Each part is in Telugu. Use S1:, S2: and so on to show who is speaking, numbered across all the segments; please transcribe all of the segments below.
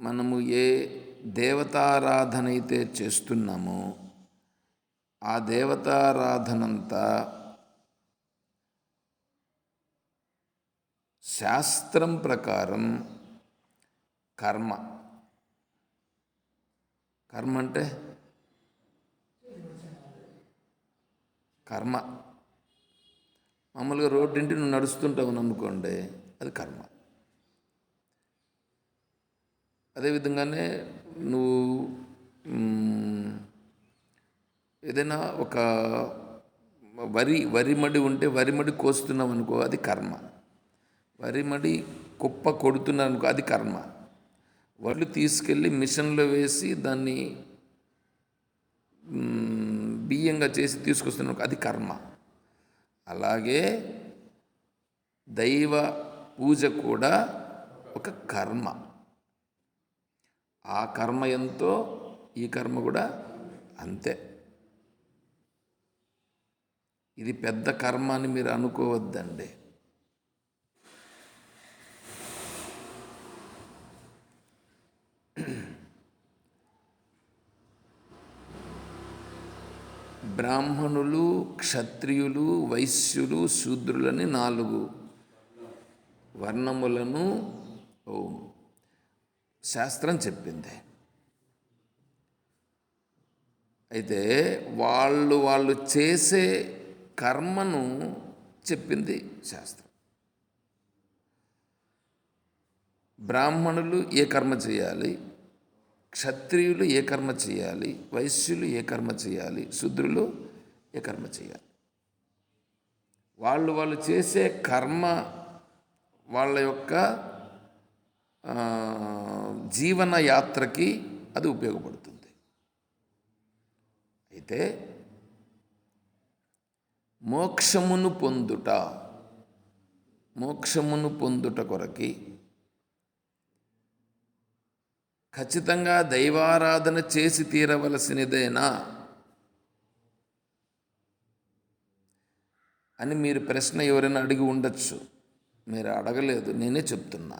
S1: మనము ఏ దేవతారాధన అయితే చేస్తున్నామో ఆ దేవతారాధనంతా శాస్త్రం ప్రకారం కర్మ. కర్మ అంటే కర్మ. మామూలుగా రోడ్డింటి నువ్వు నడుస్తుంటావు అనుకోండి, అది కర్మ. అదేవిధంగానే నువ్వు ఏదైనా ఒక వరిమడి ఉంటే వరిమడి కోస్తున్నావు అనుకో, అది కర్మ. వరిమడి కుప్ప కొడుతున్నావు అనుకో, అది కర్మ. వడ్లు తీసుకెళ్ళి మిషన్లో వేసి దాన్ని బియ్యంగా చేసి తీసుకొస్తున్నావు, అది కర్మ. అలాగే దైవ పూజ కూడా ఒక కర్మ. ఆ కర్మ ఎంతో ఈ కర్మ కూడా అంతే. ఇది పెద్ద కర్మ అని మీరు అనుకోవద్దండి. బ్రాహ్మణులు, క్షత్రియులు, వైశ్యులు, శూద్రులని 4 వర్ణములను శాస్త్రం చెప్పింది. అయితే వాళ్ళు చేసే కర్మను చెప్పింది శాస్త్రం. బ్రాహ్మణులు ఏ కర్మ చేయాలి, క్షత్రియులు ఏ కర్మ చేయాలి, వైశ్యులు ఏ కర్మ చేయాలి, శూద్రులు ఏ కర్మ చేయాలి. వాళ్ళు చేసే కర్మ వాళ్ళ యొక్క జీవన యాత్రకి అది ఉపయోగపడుతుంది. అయితే మోక్షమును పొందుట కొరకి ఖచ్చితంగా దైవారాధన చేసి తీరవలసినదేనా అని మీరు ప్రశ్న ఎవరైనా అడిగి ఉండొచ్చు. మీరు అడగలేదు, నేనే చెప్తున్నా.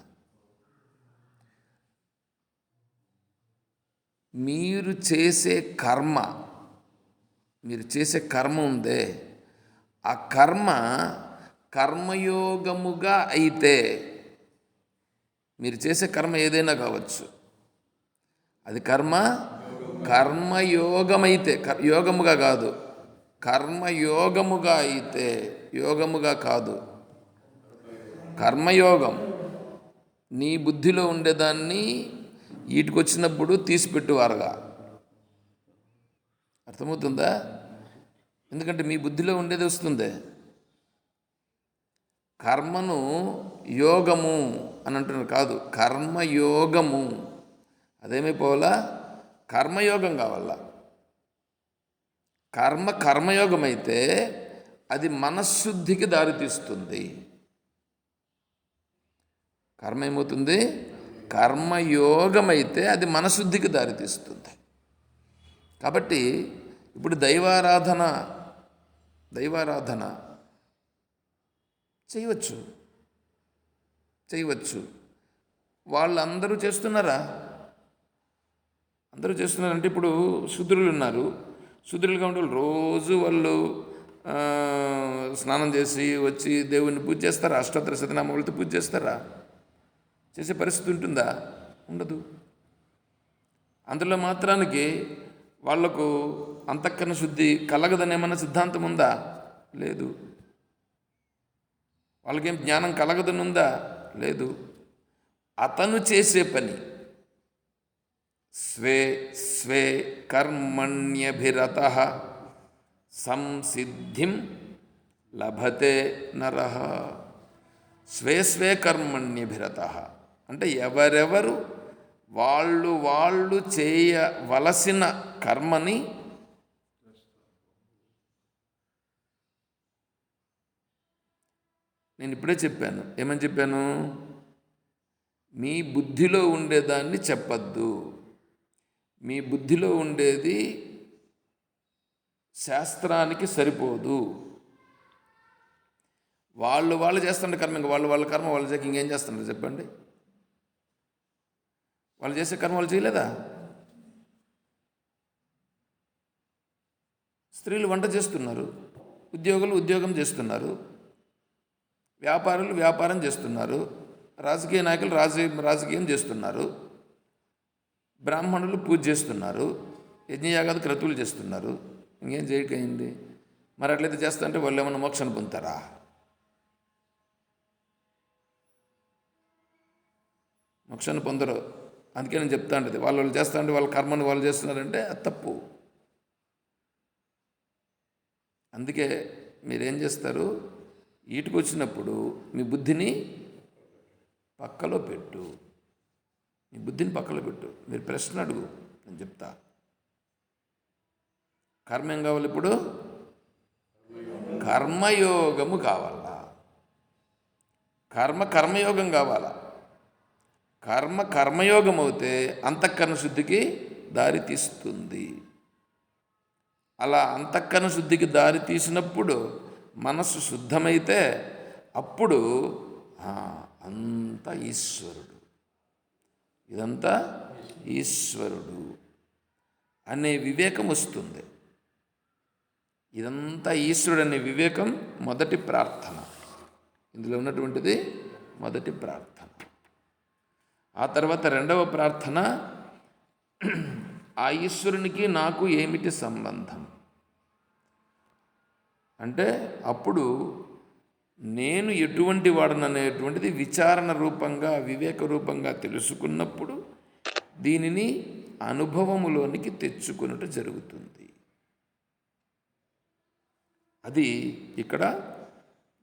S1: మీరు చేసే కర్మ ఉందే, ఆ కర్మయోగముగా అయితే, మీరు చేసే కర్మ ఏదైనా కావచ్చు, అది కర్మయోగమైతే, యోగముగా కాదు, కర్మయోగముగా అయితే, యోగముగా కాదు, కర్మయోగం. నీ బుద్ధిలో ఉండేదాన్ని వీటికొచ్చినప్పుడు తీసిపెట్టువారుగా. అర్థమవుతుందా? ఎందుకంటే మీ బుద్ధిలో ఉండేది వస్తుంది. కర్మను యోగము అని అంటున్నారు, కాదు, కర్మయోగము. అదేమైపోవాలా? కర్మయోగం కావాలా. కర్మయోగం అయితే అది మనశ్శుద్ధికి దారితీస్తుంది. కర్మ ఏమవుతుంది? కర్మయోగమైతే అది మనశుద్ధికి దారితీస్తుంది. కాబట్టి ఇప్పుడు దైవారాధన చేయవచ్చు. వాళ్ళందరూ చేస్తున్నారా? అందరూ చేస్తున్నారంటే ఇప్పుడు శూద్రులు ఉన్నారు. శూద్రులుగా ఉండే వాళ్ళు రోజు వాళ్ళు స్నానం చేసి వచ్చి దేవుణ్ణి పూజ చేస్తారా? అష్టోత్తర శతనామాలతో పూజ చేస్తారా? చేసే పరిస్థితి ఉంటుందా? ఉండదు. అందులో మాత్రానికి వాళ్లకు అంతఃకరణ శుద్ధి కలగదనేమన్నా సిద్ధాంతం ఉందా? లేదు. వాళ్ళకేం జ్ఞానం కలగదనుందా? లేదు. అతను చేసే పని స్వే కర్మణ్యభిరతః సంసిద్ధిం లభతే నరః. స్వే కర్మణ్యభిరతః అంటే ఎవరెవరు వాళ్ళు చేయవలసిన కర్మని నేను ఇప్పుడే చెప్పాను. ఏమని చెప్పాను? మీ బుద్ధిలో ఉండేదాన్ని చెప్పద్దు. మీ బుద్ధిలో ఉండేది శాస్త్రానికి సరిపోదు. వాళ్ళు చేస్తుండే కర్మ, ఇంకా వాళ్ళ కర్మ వాళ్ళు చేయక ఇంకేం చేస్తున్నారు చెప్పండి? వాళ్ళు చేసే కర్మ వాళ్ళు చేయలేదా? స్త్రీలు వంట చేస్తున్నారు, ఉద్యోగులు ఉద్యోగం చేస్తున్నారు, వ్యాపారులు వ్యాపారం చేస్తున్నారు, రాజకీయ నాయకులు రాజకీయం చేస్తున్నారు, బ్రాహ్మణులు పూజ చేస్తున్నారు, యజ్ఞయాగాది క్రతువులు చేస్తున్నారు. ఇంకేం చేయకయింది? మరి అట్లయితే చేస్తా అంటే వాళ్ళు ఏమన్నా మోక్షాన్ని పొందుతారా? మోక్షాన్ని పొందరు. అందుకే నేను చెప్తా ఉంటుంది, వాళ్ళు చేస్తా అంటే వాళ్ళ కర్మను వాళ్ళు చేస్తున్నారంటే అది తప్పు. అందుకే మీరేం చేస్తారు, ఈటికి వచ్చినప్పుడు మీ బుద్ధిని పక్కలో పెట్టు. మీ బుద్ధిని పక్కలో పెట్టు. మీరు ప్రశ్న అడుగు, నేను చెప్తా. కర్మ ఏం కావాలి ఇప్పుడు? కర్మయోగము కావాలా? కర్మయోగం కావాలా? కర్మయోగం అవుతే అంతఃకరణ శుద్ధికి దారి తీస్తుంది. అలా అంతఃకరణ శుద్ధికి దారి తీసినప్పుడు మనస్సు శుద్ధమైతే అప్పుడు అంతా ఈశ్వరుడు, ఇదంతా ఈశ్వరుడు అనే వివేకం వస్తుంది. ఇదంతా ఈశ్వరుడు అనే వివేకం మొదటి ప్రార్థన. ఇందులో ఉన్నటువంటిది మొదటి ప్రార్థన. ఆ తర్వాత రెండవ ప్రార్థన, ఆ ఈశ్వరునికి నాకు ఏమిటి సంబంధం అంటే అప్పుడు నేను ఎటువంటి వాడననేటువంటిది విచారణ రూపంగా వివేక రూపంగా తెలుసుకున్నప్పుడు దీనిని అనుభవములోనికి తెచ్చుకున్నట్టు జరుగుతుంది. అది ఇక్కడ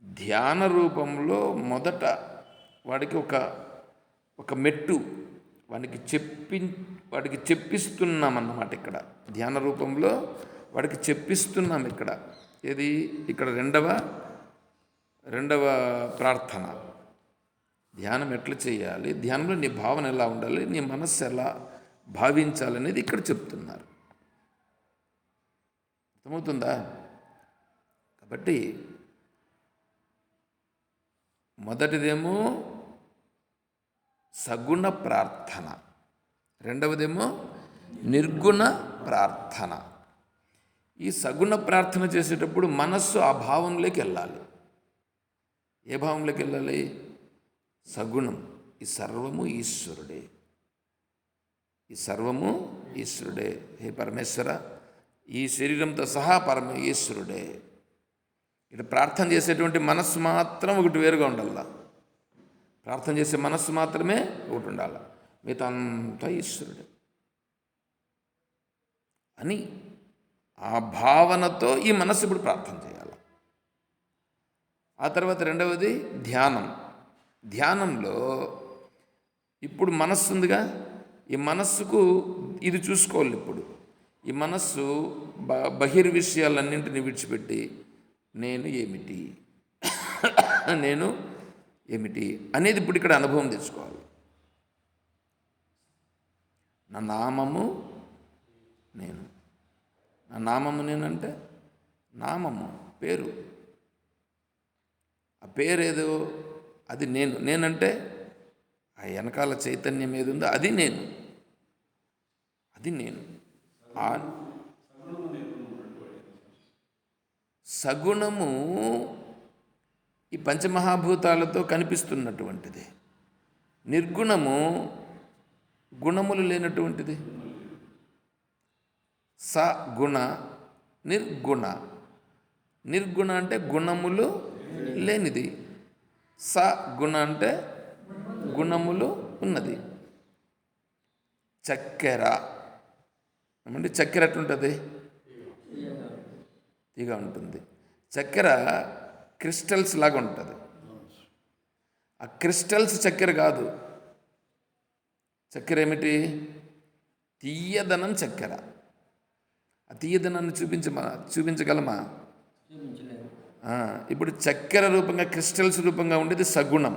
S1: ధ్యాన రూపంలో మొదట వాడికి ఒక మెట్టు వాడికి చెప్పిస్తున్నామన్నమాట. ఇక్కడ ధ్యాన రూపంలో వాడికి చెప్పిస్తున్నాం. ఏది ఇక్కడ రెండవ ప్రార్థన, ధ్యానం ఎట్లా చేయాలి, ధ్యానంలో నీ భావన ఎలా ఉండాలి, నీ మనస్సు ఎలా భావించాలనేది ఇక్కడ చెప్తున్నారు. అర్థమవుతుందా? కాబట్టి మొదటిదేమో సగుణ ప్రార్థన, రెండవదేమో నిర్గుణ ప్రార్థన. ఈ సగుణ ప్రార్థన చేసేటప్పుడు మనస్సు ఆ భావంలోకి వెళ్ళాలి. ఏ భావంలోకి వెళ్ళాలి? సగుణం. ఈ సర్వము ఈశ్వరుడే, ఈ సర్వము ఈశ్వరుడే. హే పరమేశ్వర, ఈ శరీరంతో సహా ఈశ్వరుడే. ఇటు ప్రార్థన చేసేటువంటి మనస్సు మాత్రం ఒకటి వేరుగా ఉండాల. ప్రార్థన చేసే మనస్సు మాత్రమే ఒకటి ఉండాలి, మిగతా అంతా ఈశ్వరుడే అని ఆ భావనతో ఈ మనస్సు ఇప్పుడు ప్రార్థన చేయాలి. ఆ తర్వాత రెండవది ధ్యానం. ధ్యానంలో ఇప్పుడు మనస్సు ఉందిగా, ఈ మనస్సుకు ఇది చూసుకోవాలి. ఇప్పుడు ఈ మనస్సు బహిర్విషయాలన్నింటినీ విడిచిపెట్టి నేను ఏమిటి నేను ఏమిటి అనేది ఇప్పుడు ఇక్కడ అనుభవం తెచ్చుకోవాలి. నా నామము నేను. నా నామము నేనంటే నామము పేరు, ఆ పేరేదో అది నేనంటే ఆ వెనకాల చైతన్యం ఏది ఉందో అది నేను. సగుణము ఈ పంచమహాభూతాలతో కనిపిస్తున్నటువంటిది. నిర్గుణము గుణములు లేనటువంటిది. సగుణ నిర్గుణ. నిర్గుణ అంటే గుణములు లేనిది, సగుణ అంటే గుణములు ఉన్నది. చక్కెర అంటే చక్కెర ఎట్లుంటుంది? తీగా ఉంటుంది. చక్కెర క్రిస్టల్స్ లాగా ఉంటుంది. ఆ క్రిస్టల్స్ చక్కెర కాదు. చక్కెర ఏమిటి? తీయదనం చక్కెర. ఆ తీయదనాన్ని చూపించగలమా? ఇప్పుడు చక్కెర రూపంగా క్రిస్టల్స్ రూపంగా ఉండేది సగుణం.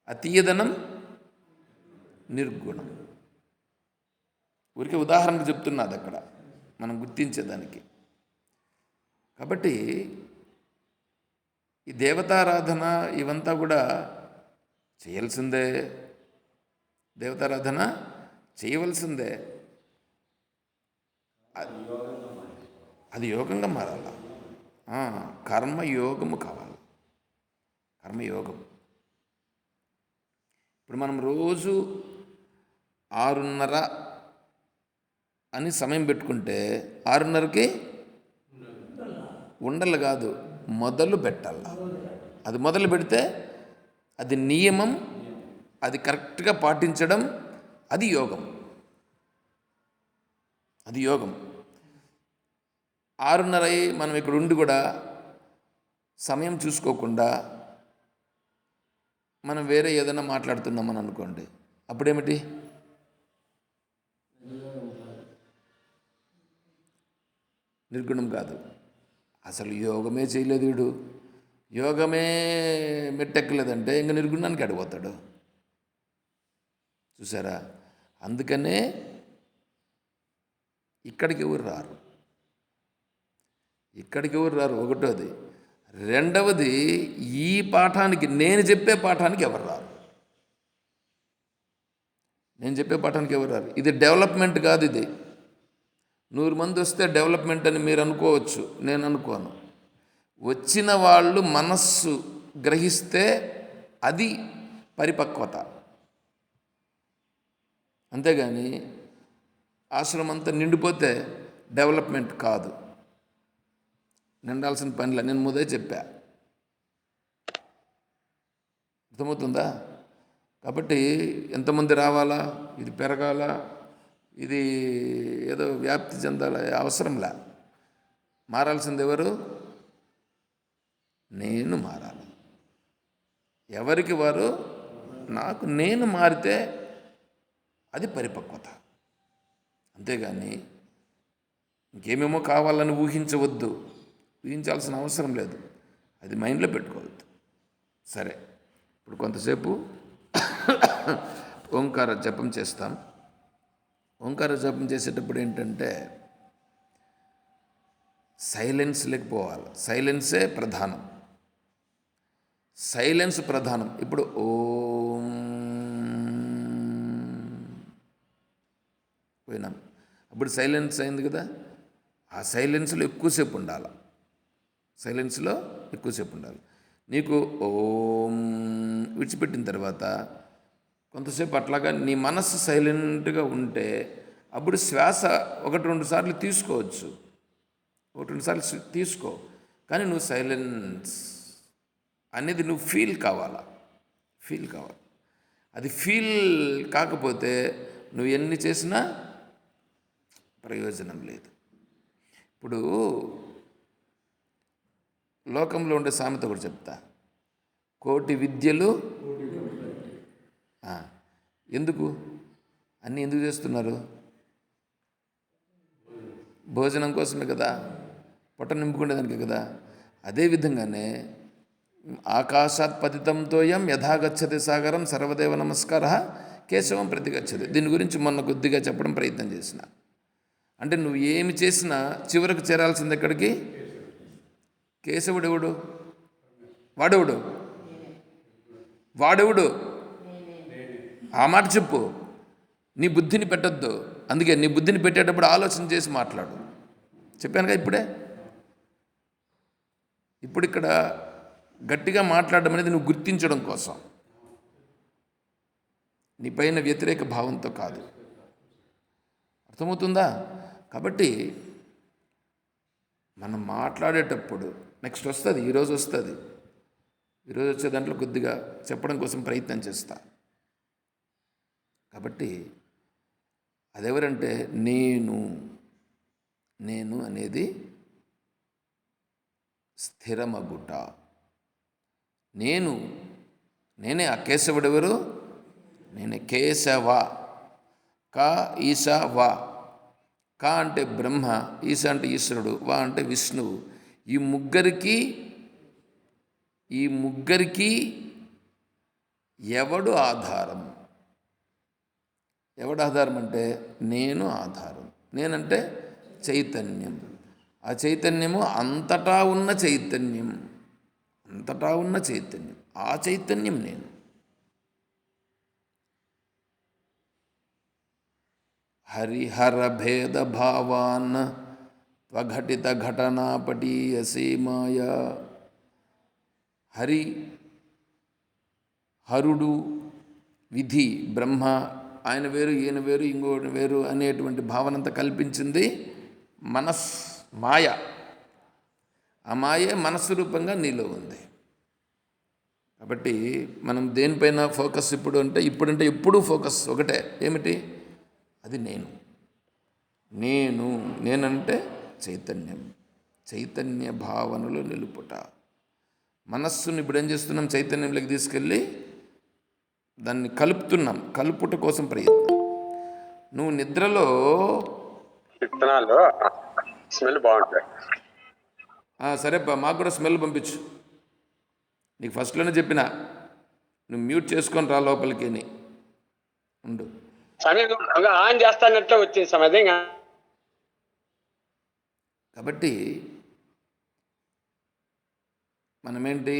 S1: ఆ తీయదనం నిర్గుణం. ఊరికే ఉదాహరణకు చెప్తున్నది అక్కడ మనం గుర్తించేదానికి. కాబట్టి ఈ దేవతారాధన ఇవంతా కూడా చేయాల్సిందే. దేవతారాధన చేయవలసిందే. అది యోగంగా మారాల. కర్మయోగము కావాలి. కర్మయోగం. ఇప్పుడు మనం రోజు 6:30 అని సమయం పెట్టుకుంటే 6:30కి ఉండలు కాదు, మొదలు పెట్టాల. అది మొదలు పెడితే అది నియమం, అది కరెక్ట్గా పాటించడం, అది యోగం. అది యోగం. 6:30 మనం ఇక్కడ ఉండి కూడా సమయం చూసుకోకుండా మనం వేరే ఏదైనా మాట్లాడుతున్నామని అనుకోండి, అప్పుడేమిటి? నిర్గుణం కాదు. అసలు యోగమే చేయలేదు వీడు, యోగమే మెట్టెక్కలేదంటే ఇంకా నిర్గుణానికి అడిగిపోతాడు. చూసారా? అందుకనే ఇక్కడికి ఎవరు రారు. ఒకటోది. రెండవది, ఈ పాఠానికి, నేను చెప్పే పాఠానికి ఎవరు రారు. ఇది డెవలప్మెంట్ కాదు. ఇది 100 మంది వస్తే డెవలప్మెంట్ అని మీరు అనుకోవచ్చు, నేను అనుకోను. వచ్చిన వాళ్ళు మనస్సు గ్రహిస్తే అది పరిపక్వత. అంతేగాని ఆశ్రమం అంతా నిండిపోతే డెవలప్మెంట్ కాదు. నిండాల్సిన పనిలా, నేను ముందే చెప్పా. అర్థమవుతుందా? కాబట్టి ఎంతమంది రావాలా, ఇది పెరగాల, ఇది ఏదో వ్యాప్తి చెందాల, అవసరంలా. మారాల్సింది ఎవరు? నేను మారాలి. ఎవరికి వారు. నేను మారితే అది పరిపక్వత. అంతేగాని ఇంకేమేమో కావాలని ఊహించాల్సిన అవసరం లేదు. అది మైండ్లో పెట్టుకోవద్దు. సరే, ఇప్పుడు కొంతసేపు ఓంకార జపం చేస్తాం. ఓంకార జపం చేసేటప్పుడు ఏంటంటే సైలెన్స్ లేకపోవాలి. సైలెన్సే ప్రధానం. ఇప్పుడు ఓం పోయినాం, అప్పుడు సైలెన్స్ అయింది కదా. ఆ సైలెన్స్లో ఎక్కువసేపు ఉండాలి. నీకు ఓం విడిచిపెట్టిన తర్వాత కొంతసేపు అట్లాగా నీ మనస్సు సైలెంట్గా ఉంటే అప్పుడు శ్వాస 1-2 సార్లు తీసుకోవచ్చు. 1-2 సార్లు తీసుకో, కానీ నువ్వు సైలెన్స్ అనేది నువ్వు ఫీల్ కావాలి. అది ఫీల్ కాకపోతే నువ్వు ఎన్ని చేసినా ప్రయోజనం లేదు. ఇప్పుడు లోకంలో ఉండే సామెత ఒకటి చెప్తా. కోటి విద్యలు ఎందుకు చేస్తున్నారు? భోజనం కోసమే కదా, పొట్ట నింపుకునేదానికి కదా. అదేవిధంగానే ఆకాశాత్ పతితంతోయం యథాగచ్చతి సాగరం సర్వదేవ నమస్కార కేశవం ప్రతిగచ్చతి. దీని గురించి మొన్న కొద్దిగా చెప్పడం ప్రయత్నం చేసిన. అంటే నువ్వు ఏమి చేసినా చివరకు చేరాల్సింది ఎక్కడికి? కేశవుడెవడు? వాడెవడు? ఆ మాట చెప్పు. నీ బుద్ధిని పెట్టొద్దు. అందుకే నీ బుద్ధిని పెట్టేటప్పుడు ఆలోచన చేసి మాట్లాడు. చెప్పానుగా ఇప్పుడే. ఇప్పుడు ఇక్కడ గట్టిగా మాట్లాడడం అనేది నువ్వు గుర్తించడం కోసం, నీ పైన వ్యతిరేక భావంతో కాదు. అర్థమవుతుందా? కాబట్టి మనం మాట్లాడేటప్పుడు నెక్స్ట్ వస్తుంది, ఈరోజు వచ్చే దాంట్లో కొద్దిగా చెప్పడం కోసం ప్రయత్నం చేస్తా. కాబట్టి అదెవరంటే నేను అనేది స్థిరమగుట. నేనే. ఆ కేశవుడెవరు? నేనే. కేశవ. క ఈశా వా. క అంటే బ్రహ్మ, ఈశ అంటే ఈశ్వరుడు, వా అంటే విష్ణువు. ఈ ముగ్గురికి ఎవడు ఆధారం? అంటే నేను ఆధారం. నేనంటే చైతన్యం. ఆ చైతన్యము అంతటా ఉన్న చైతన్యం. ఆ చైతన్యం నేను. హరిహర భేద భావాన్ త్వఘటిత ఘటనా పటీయసి మాయా. హరి, హరుడు, విధి, బ్రహ్మ, ఆయన వేరు ఈయన వేరు ఇంకోటి వేరు అనేటువంటి భావనంతా కల్పించింది మాయ. ఆ మాయే మనస్సు రూపంగా నీలో ఉంది. కాబట్టి మనం దేనిపైన ఫోకస్ ఇప్పుడంటే ఎప్పుడూ ఫోకస్ ఒకటే, ఏమిటి? అది నేనంటే చైతన్యం, చైతన్య భావనలో నిలుపుట. మనస్సును ఇప్పుడు ఏం చేస్తున్నాం? చైతన్యంలోకి తీసుకెళ్ళి దాన్ని కలుపుట కోసం ప్రయత్నం. నువ్వు నిద్రలో
S2: విత్తనాలు స్మెల్ బాగుంటాయి.
S1: సరే మాకు కూడా స్మెల్ పంపించు. నీకు ఫస్ట్లోనే చెప్పిన, నువ్వు మ్యూట్ చేసుకొని రా లోపలికి అని ఉండు.
S2: ఆన్ చేస్తానట్లే వచ్చింది సమయం.
S1: కాబట్టి మనమేంటి,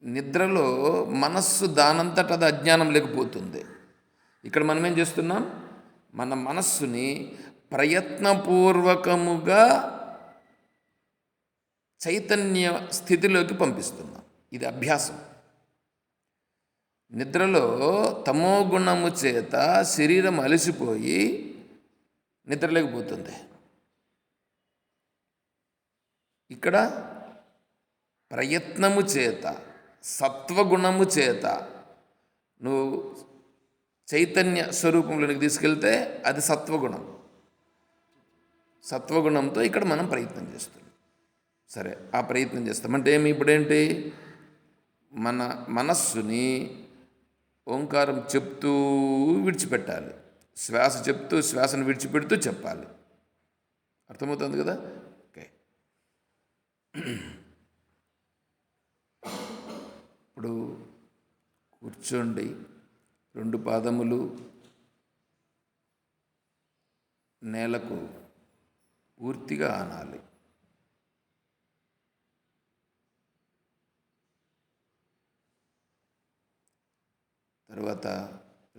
S1: నిద్రలో మనస్సు దానంతట అది అజ్ఞానం లేకపోతుంది. ఇక్కడ మనం ఏం చేస్తున్నాం? మన మనస్సుని ప్రయత్నపూర్వకముగా చైతన్య స్థితిలోకి పంపిస్తున్నాం. ఇది అభ్యాసం. నిద్రలో తమోగుణము చేత శరీరం అలసిపోయి నిద్రలేకపోతుంది. ఇక్కడ ప్రయత్నము చేత, సత్వగుణము చేత నువ్వు చైతన్య స్వరూపంలోనికి తీసుకెళ్తే అది సత్వగుణం. సత్వగుణంతో ఇక్కడ మనం ప్రయత్నం చేస్తున్నాం. సరే, ఆ ప్రయత్నం చేస్తామంటే ఇప్పుడేంటి? మన మనస్సుని ఓంకారం చెప్తూ విడిచిపెట్టాలి. శ్వాస చెప్తూ శ్వాసను విడిచిపెడుతూ చెప్పాలి. అర్థమవుతుంది కదా? ఓకే. ఇప్పుడు కూర్చోండి. 2 పాదములు నేలకు పూర్తిగా ఆనాలి. తర్వాత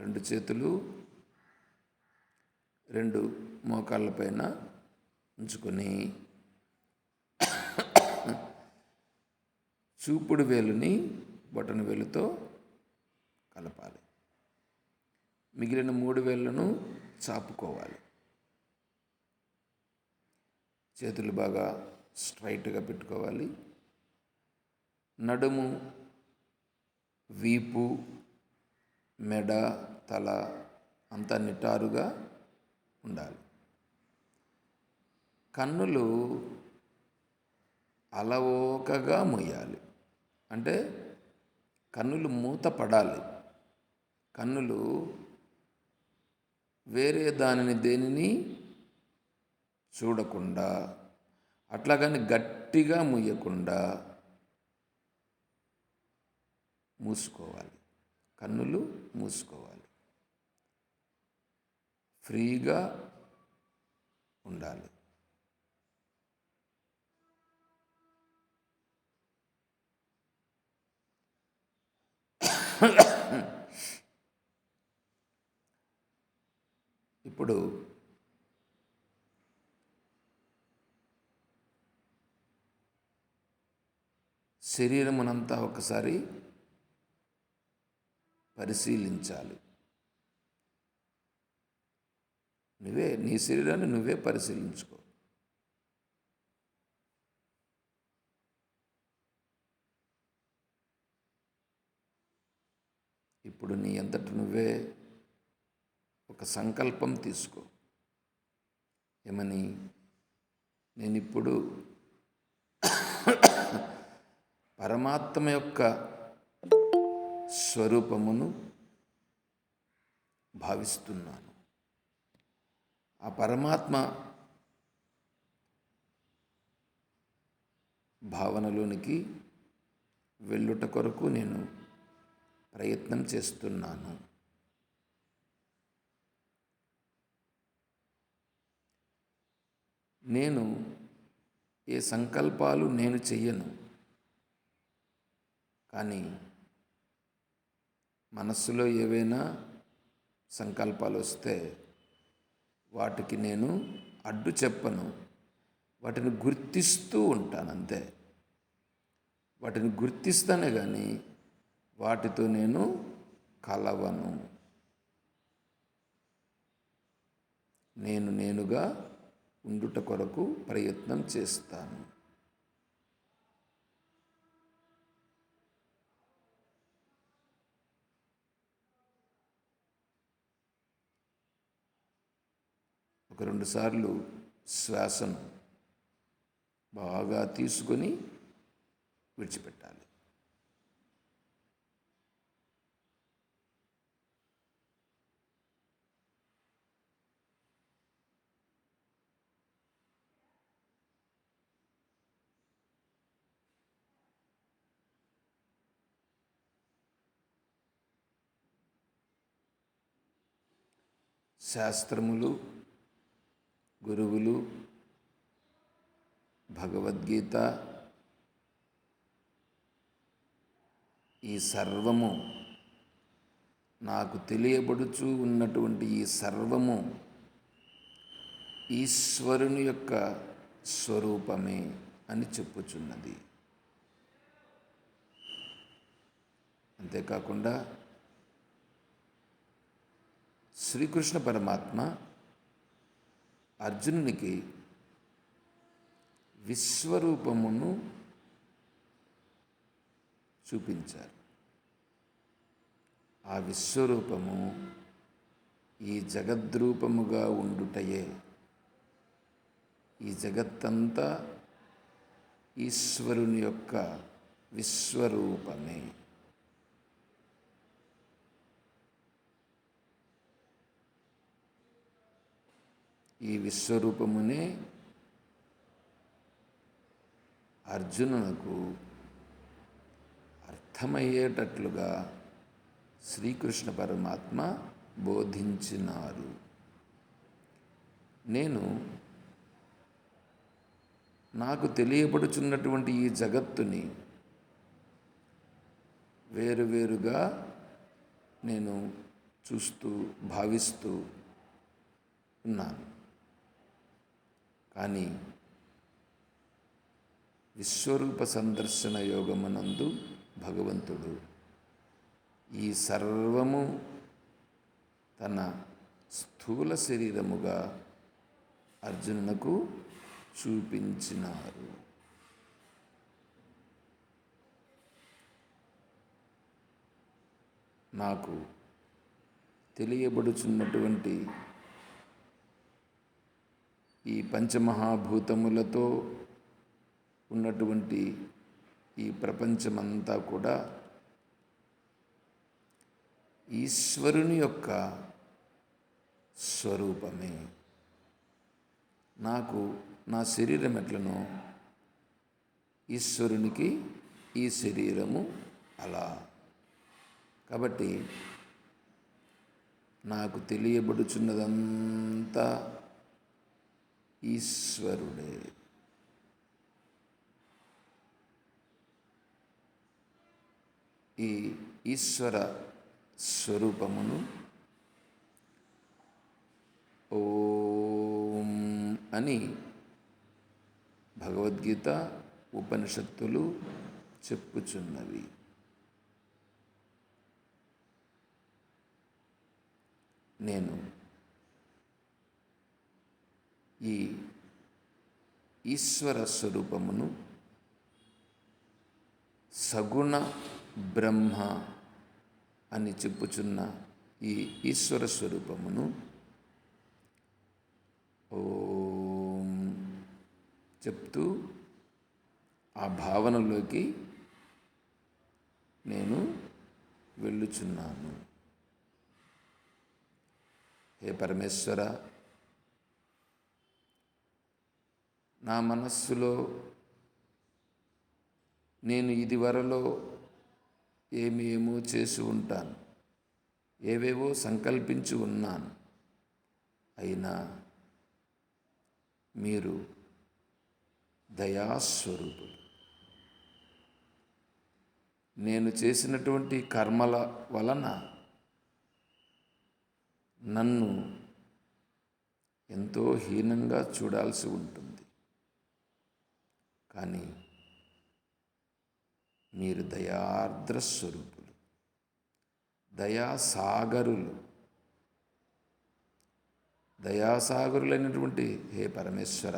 S1: 2 చేతులు 2 మోకాళ్ళపైన ఉంచుకొని చూపుడు వేలుని బొటన వేలుతో కలపాలి. మిగిలిన 3 వేళ్ళను చాపుకోవాలి. చేతులు బాగా స్ట్రైట్గా పెట్టుకోవాలి. నడుము, వీపు, మెడ, తల అంతా నిటారుగా ఉండాలి. కన్నులు అలవోకగా మూయాలి. అంటే కన్నులు మూత పడాలి. కన్నులు వేరే దేనిని చూడకుండా, అట్లాగని గట్టిగా మూయకుండా మూసుకోవాలి. కన్నులు మూసుకోవాలి. ఫ్రీగా ఉండాలి. ఇప్పుడు శరీరమునంతా ఒకసారి పరిశీలించాలి. నీ శరీరాన్ని నువ్వే పరిశీలించుకో. ఇప్పుడు నీ అంతట నువ్వే ఒక సంకల్పం తీసుకో. ఏమని? నేనిప్పుడు పరమాత్మ యొక్క స్వరూపమును భావిస్తున్నాను. ఆ పరమాత్మ భావనలోనికి వెళ్ళుట కొరకు నేను ప్రయత్నం చేస్తున్నాను. నేను ఏ సంకల్పాలు నేను చెయ్యను. కానీ మనస్సులో ఏవైనా సంకల్పాలు వస్తే వాటికి నేను అడ్డు చెప్పను, వాటిని గుర్తిస్తూ ఉంటాను అంతే. వాటిని గుర్తిస్తానే కానీ వాటితో నేను కలవను. నేనుగా ఉండుట కొరకు ప్రయత్నం చేస్తాను. ఒక 2 సార్లు శ్వాసను బాగా తీసుకొని విడిచిపెట్టాలి. శాస్త్రములు, గురువులు, భగవద్గీత, ఈ సర్వము నాకు తెలియబడుచు ఉన్నటువంటి ఈ సర్వము ఈశ్వరుని యొక్క స్వరూపమే అని చెప్పుచున్నది. అంతేకాకుండా శ్రీకృష్ణ పరమాత్మ అర్జునునికి విశ్వరూపమును చూపించారు. ఆ విశ్వరూపము ఈ జగద్రూపముగా ఉండుటయే. ఈ జగత్తంతా ఈశ్వరుని యొక్క విశ్వరూపమే. ఈ విశ్వరూపమునే అర్జునునకు అర్థమయ్యేటట్లుగా శ్రీకృష్ణ పరమాత్మ బోధించినారు. నేను నాకు తెలియబడుచున్నటువంటి ఈ జగత్తుని వేరువేరుగా నేను చూస్తూ భావిస్తూ ఉన్నాను. కానీ విశ్వరూప సందర్శన యోగమునందు భగవంతుడు ఈ సర్వము తన స్థూల శరీరముగా అర్జునునకు చూపించినారు. నాకు తెలియబడుచున్నటువంటి ఈ పంచమహాభూతములతో ఉన్నటువంటి ఈ ప్రపంచమంతా కూడా ఈశ్వరుని యొక్క స్వరూపమే. నాకు నా శరీరం ఎట్లనో ఈశ్వరునికి ఈ శరీరము అలా. కాబట్టి నాకు తెలియబడుచున్నదంతా ఈశ్వరుడే. ఈ ఈశ్వర స్వరూపమును ఓం అని భగవద్గీత, ఉపనిషత్తులు చెప్పుచున్నవి. నేను ఈ ఈశ్వర స్వరూపమును సగుణ బ్రహ్మ అని చెప్పుచున్న ఈ ఈశ్వర స్వరూపమును ఓం చెప్తూ ఆ భావనలోకి నేను వెళ్ళుచున్నాను. హే పరమేశ్వర, నా మనస్సులో నేను ఇదివరలో ఏమేమో చేసి ఉంటాను, ఏవేవో సంకల్పించి ఉన్నాను. అయినా మీరు దయాస్వరూపుడు. నేను చేసినటువంటి కర్మల వలన నన్ను ఎంతో హీనంగా చూడాల్సి ఉంటుంది. కానీ మీరు దయార్ద్ర స్వరూపులు, దయాసాగరులు. దయాసాగరులైనటువంటి హే పరమేశ్వర,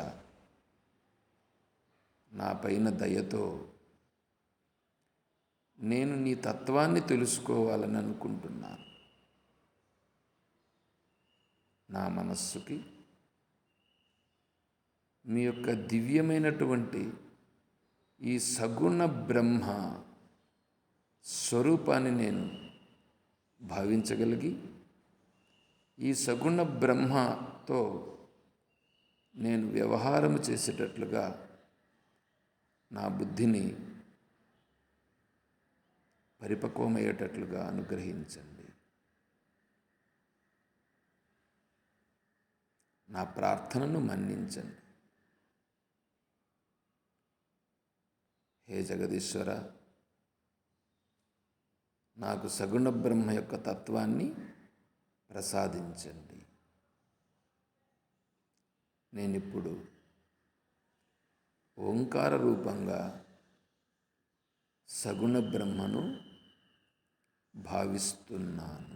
S1: నా పైన దయతో నేను నీ తత్వాన్ని తెలుసుకోవాలని అనుకుంటున్నాను. నా మనస్సుకి మీ యొక్క దివ్యమైనటువంటి ఈ సగుణ బ్రహ్మ స్వరూపాన్ని నేను భావించగలిగి, ఈ సగుణ బ్రహ్మతో నేను వ్యవహారం చేసేటట్లుగా నా బుద్ధిని పరిపక్వమయ్యేటట్లుగా అనుగ్రహించండి. నా ప్రార్థనను మన్నించండి. హే జగదీశ్వర, నాకు సగుణ బ్రహ్మ యొక్క తత్వాన్ని ప్రసాదించండి. నేనిప్పుడు ఓంకార రూపంగా సగుణ బ్రహ్మను భావిస్తున్నాను.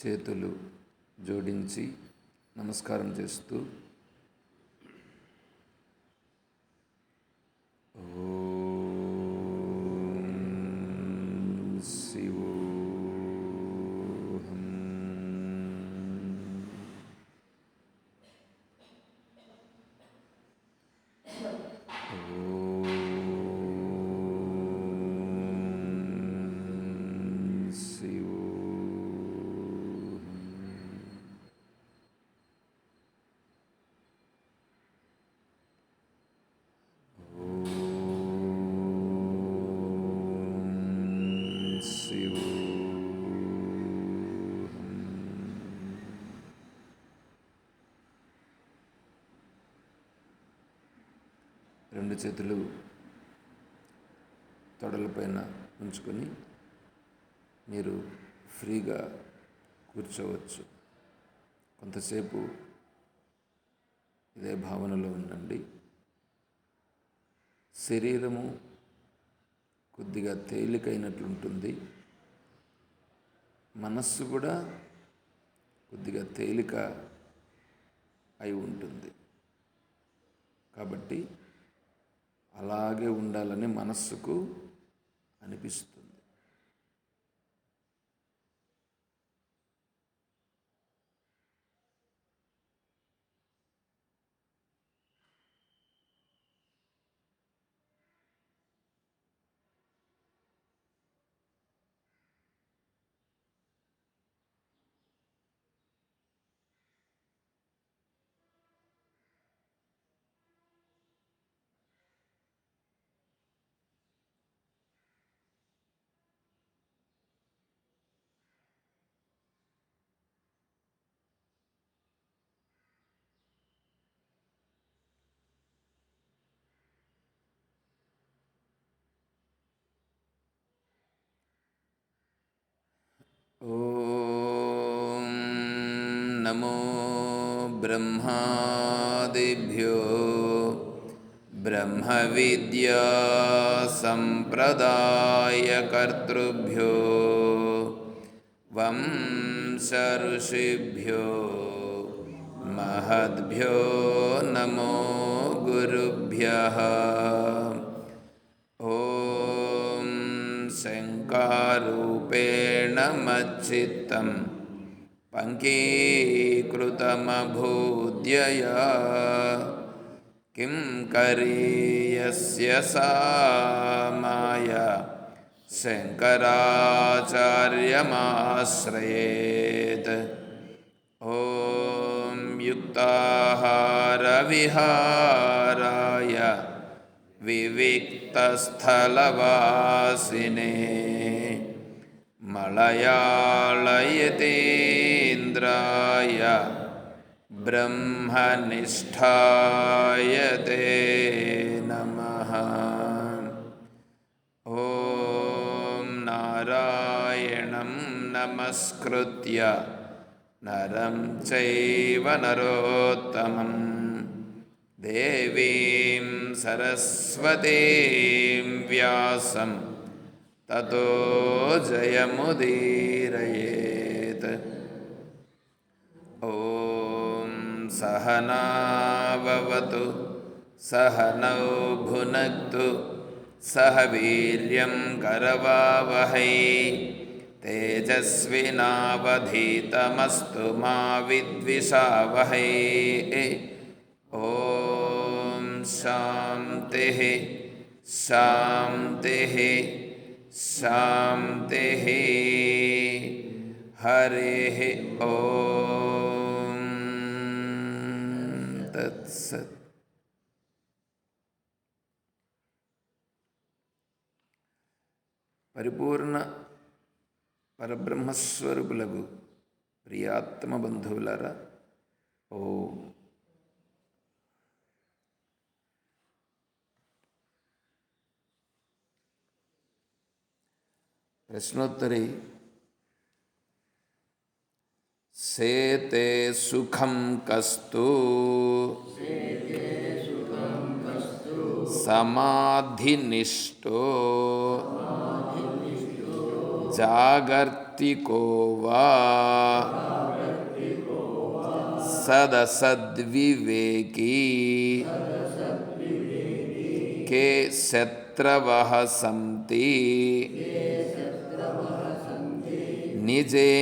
S1: చేతులు జోడించి నమస్కారం చేస్తూ ఓం శివోహం ఓం రెండు చేతులు తొడలపైన ఉంచుకొని మీరు ఫ్రీగా కూర్చోవచ్చు. కొంతసేపు ఇదే భావనలో ఉండండి. శరీరము కొద్దిగా తేలికైనట్లుంటుంది, మనస్సు కూడా కొద్దిగా తేలిక అయి ఉంటుంది. కాబట్టి అలాగే ఉండాలని మనస్సుకు అనిపిస్తుంది. ఓం నమో బ్రహ్మాదిభ్యో బ్రహ్మ విద్యా సంప్రదాయకర్తృభ్యో వంశ ఋషిభ్యో మహద్భ్యో నమో గురుభ్యః. ఓం శంకారూపేణ మచ్చిత్తం పంకీకృతమభూద్యయా కిం కరీయస్య సా మాయా శంకరాచార్యమాశ్రయేత్. ఓం యుక్తాహార విహారాయ వివిక్తస్థలవాసినే మలయాళయతేంద్రాయ బ్రహ్మనిష్ఠాయ తే నమః. ఓం నారాయణం నమస్కృత్య నరం చైవ నరోత్తమం దేవీం సరస్వతీం వ్యాసం తతో జయముదీరయేత్. ఓం సహనావవతు సహనౌ భునక్తు సహ వీర్యం కరవావహై తేజస్వినావధీతమస్తు మా విద్విషావహై. ఓం శాంతిః శాంతిః శాంతిః. హరిః ఓం తత్సత్. పరిపూర్ణ పరబ్రహ్మస్వరూపులకు ప్రియాత్మ బంధువులారా, ఓం ప్రశ్నోత్తరి. సేతే సుఖం కస్తు సమాధినిష్టో జాగర్త జాగర్తికో వా సదసద్వివేకీ కే శత్రవః సంతి నిజేంద్రియాణి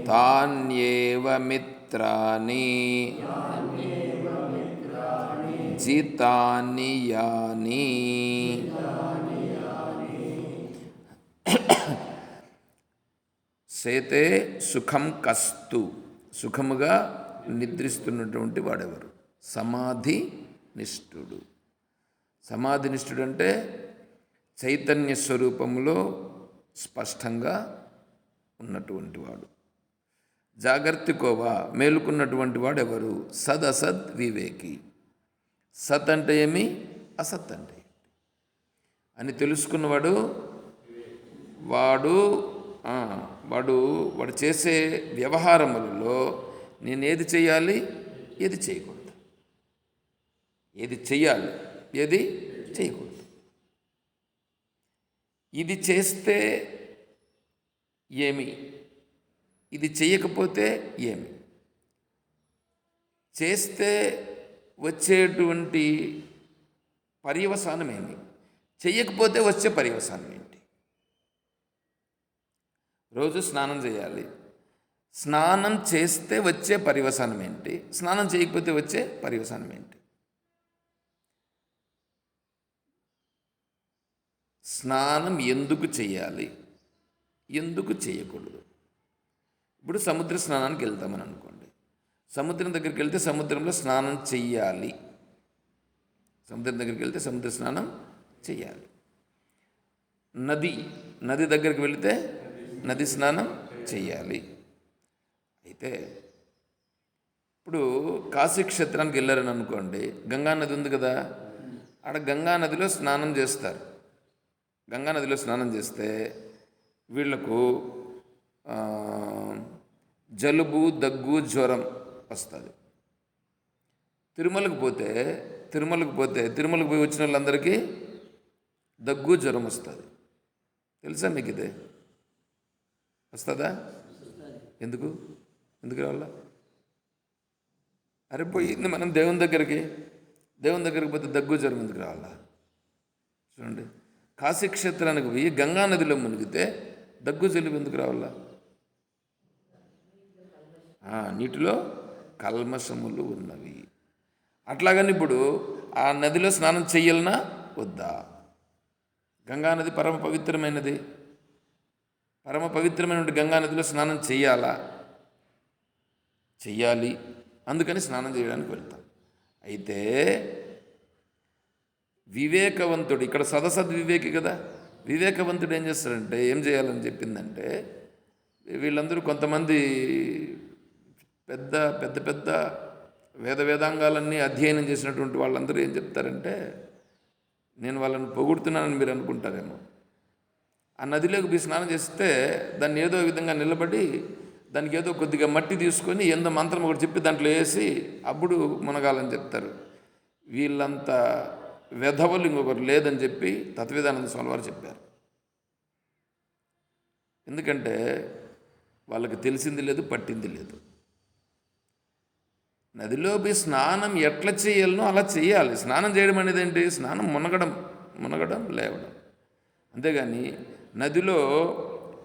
S1: తాన్యేవ మిత్రాని జితాని యాని. సేతే సుఖం కస్తు, సుఖముగా నిద్రిస్తున్నటువంటి వాడెవరు? సమాధి నిష్ఠుడు. సమాధి నిష్ఠుడు అంటే చైతన్య స్వరూపములో స్పష్టంగా ఉన్నటువంటి వాడు. జాగర్తికోవా, మేలుకున్నటువంటి వాడు ఎవరు? సదసద్ వివేకి. సత్ అంటే ఏమి, అసత్ అంటే ఏమి అని తెలుసుకున్నవాడు వాడు వాడు వాడు చేసే వ్యవహారములలో నేను ఏది చేయాలి, ఏది చేయకూడదు, ఏది చెయ్యాలి, ఏది చేయకూడదు, ఇది చేస్తే ఏమి, ఇది చేయకపోతే ఏమి, చేస్తే వచ్చేటువంటి పర్యవసానం ఏమి, చెయ్యకపోతే వచ్చే పర్యవసానం ఏంటి? రోజు స్నానం చేయాలి, స్నానం చేస్తే వచ్చే పర్యవసానం ఏంటి, స్నానం చేయకపోతే వచ్చే పర్యవసానం ఏంటి? స్నానం ఎందుకు చేయాలి, ఎందుకు చేయకూడదు? ఇప్పుడు సముద్ర స్నానానికి వెళ్తామని అనుకోండి. సముద్రం దగ్గరికి వెళ్తే సముద్రంలో స్నానం చెయ్యాలి, సముద్రం దగ్గరికి వెళ్తే సముద్ర స్నానం చెయ్యాలి. నది దగ్గరికి వెళితే నది స్నానం చెయ్యాలి. అయితే ఇప్పుడు కాశీ క్షేత్రానికి వెళ్ళారని అనుకోండి, గంగా నది ఉంది కదా, ఆడ గంగా నదిలో స్నానం చేస్తారు. గంగా నదిలో స్నానం చేస్తే వీళ్లకు జలుబు, దగ్గు, జ్వరం వస్తుంది. తిరుమలకు పోతే తిరుమలకు పోయి వచ్చిన వాళ్ళందరికీ దగ్గు, జ్వరం వస్తుంది. తెలుసా మీకు? ఇదే వస్తుందా? ఎందుకు రావాలా? అరే పోయింది మనం దేవుని దగ్గరికి పోతే దగ్గు, జ్వరం ఎందుకు రావాలా? చూడండి, కాశీ క్షేత్రానికి పోయి గంగా నదిలో మునిగితే దగ్గు, జలుబు ఎందుకు రావాలా? నీటిలో కల్మషములు ఉన్నవి. అట్లాగని ఇప్పుడు ఆ నదిలో స్నానం చెయ్యాలనా వద్దా? గంగానది పరమ పవిత్రమైనది. పరమ పవిత్రమైనటువంటి గంగానదిలో స్నానం చెయ్యాలా? చెయ్యాలి. అందుకని స్నానం చేయడానికి వెళ్తాం. అయితే వివేకవంతుడు, ఇక్కడ సదసద్వివేకి కదా, వివేకవంతుడు ఏం చేస్తాడంటే, ఏం చేయాలని చెప్పిందంటే, వీళ్ళందరూ కొంతమంది పెద్ద పెద్ద పెద్ద వేదాంగాలన్నీ అధ్యయనం చేసినటువంటి వాళ్ళందరూ ఏం చెప్తారంటే, నేను వాళ్ళని పొగుడుతున్నానని మీరు అనుకుంటారేమో, ఆ నదిలోకి పోయి స్నానం చేస్తే దాన్ని ఏదో విధంగా నిలబడి దానికి ఏదో కొద్దిగా మట్టి తీసుకొని ఎంతో మంత్రం ఒకటి చెప్పి దాంట్లో వేసి అప్పుడు మునగాలని చెప్తారు. వీళ్ళంతా వెధవలు ఇంకొకరు లేదని చెప్పి తత్వవేదానంద స్వామి వారు చెప్పారు. ఎందుకంటే వాళ్ళకి తెలిసింది లేదు, పట్టింది లేదు. నదిలో పోయి స్నానం ఎట్లా చేయాలనో అలా చేయాలి. స్నానం చేయడం అనేది ఏంటి? స్నానం మునగడం లేవడం. అంతేగాని నదిలో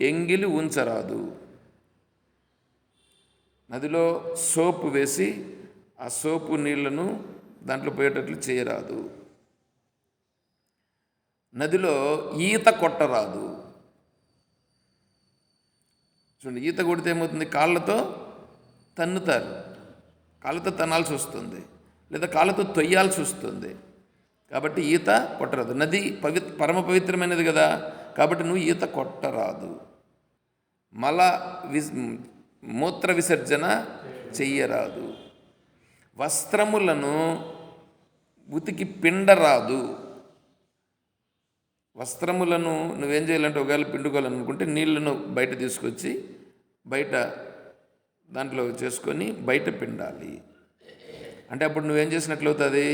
S1: ఎంగిలి ఉంచరాదు. నదిలో సోపు వేసి ఆ సోపు నీళ్లను దాంట్లో పోయేటట్లు చేయరాదు. నదిలో ఈత కొట్టరాదు. చూడండి, ఈత కొడితే ఏమవుతుంది? కాళ్ళతో తన్నుతారు, కాళ్ళతో తన్నాల్సి వస్తుంది, లేదా కాళ్ళతో తొయ్యాల్సి వస్తుంది. కాబట్టి ఈత కొట్టరాదు. నది పరమ పవిత్రమైనది కదా, కాబట్టి నువ్వు ఈత కొట్టరాదు. మూత్ర విసర్జన చెయ్యరాదు. వస్త్రములను ఉతికి పిండరాదు. వస్త్రములను నువ్వేం చేయాలంటే, ఒకవేళ పిండుకోవాలనుకుంటే నీళ్లను బయట తీసుకొచ్చి బయట దాంట్లో చేసుకొని బయట పిండాలి. అంటే అప్పుడు నువ్వేం చేసినట్లు అవుతుంది?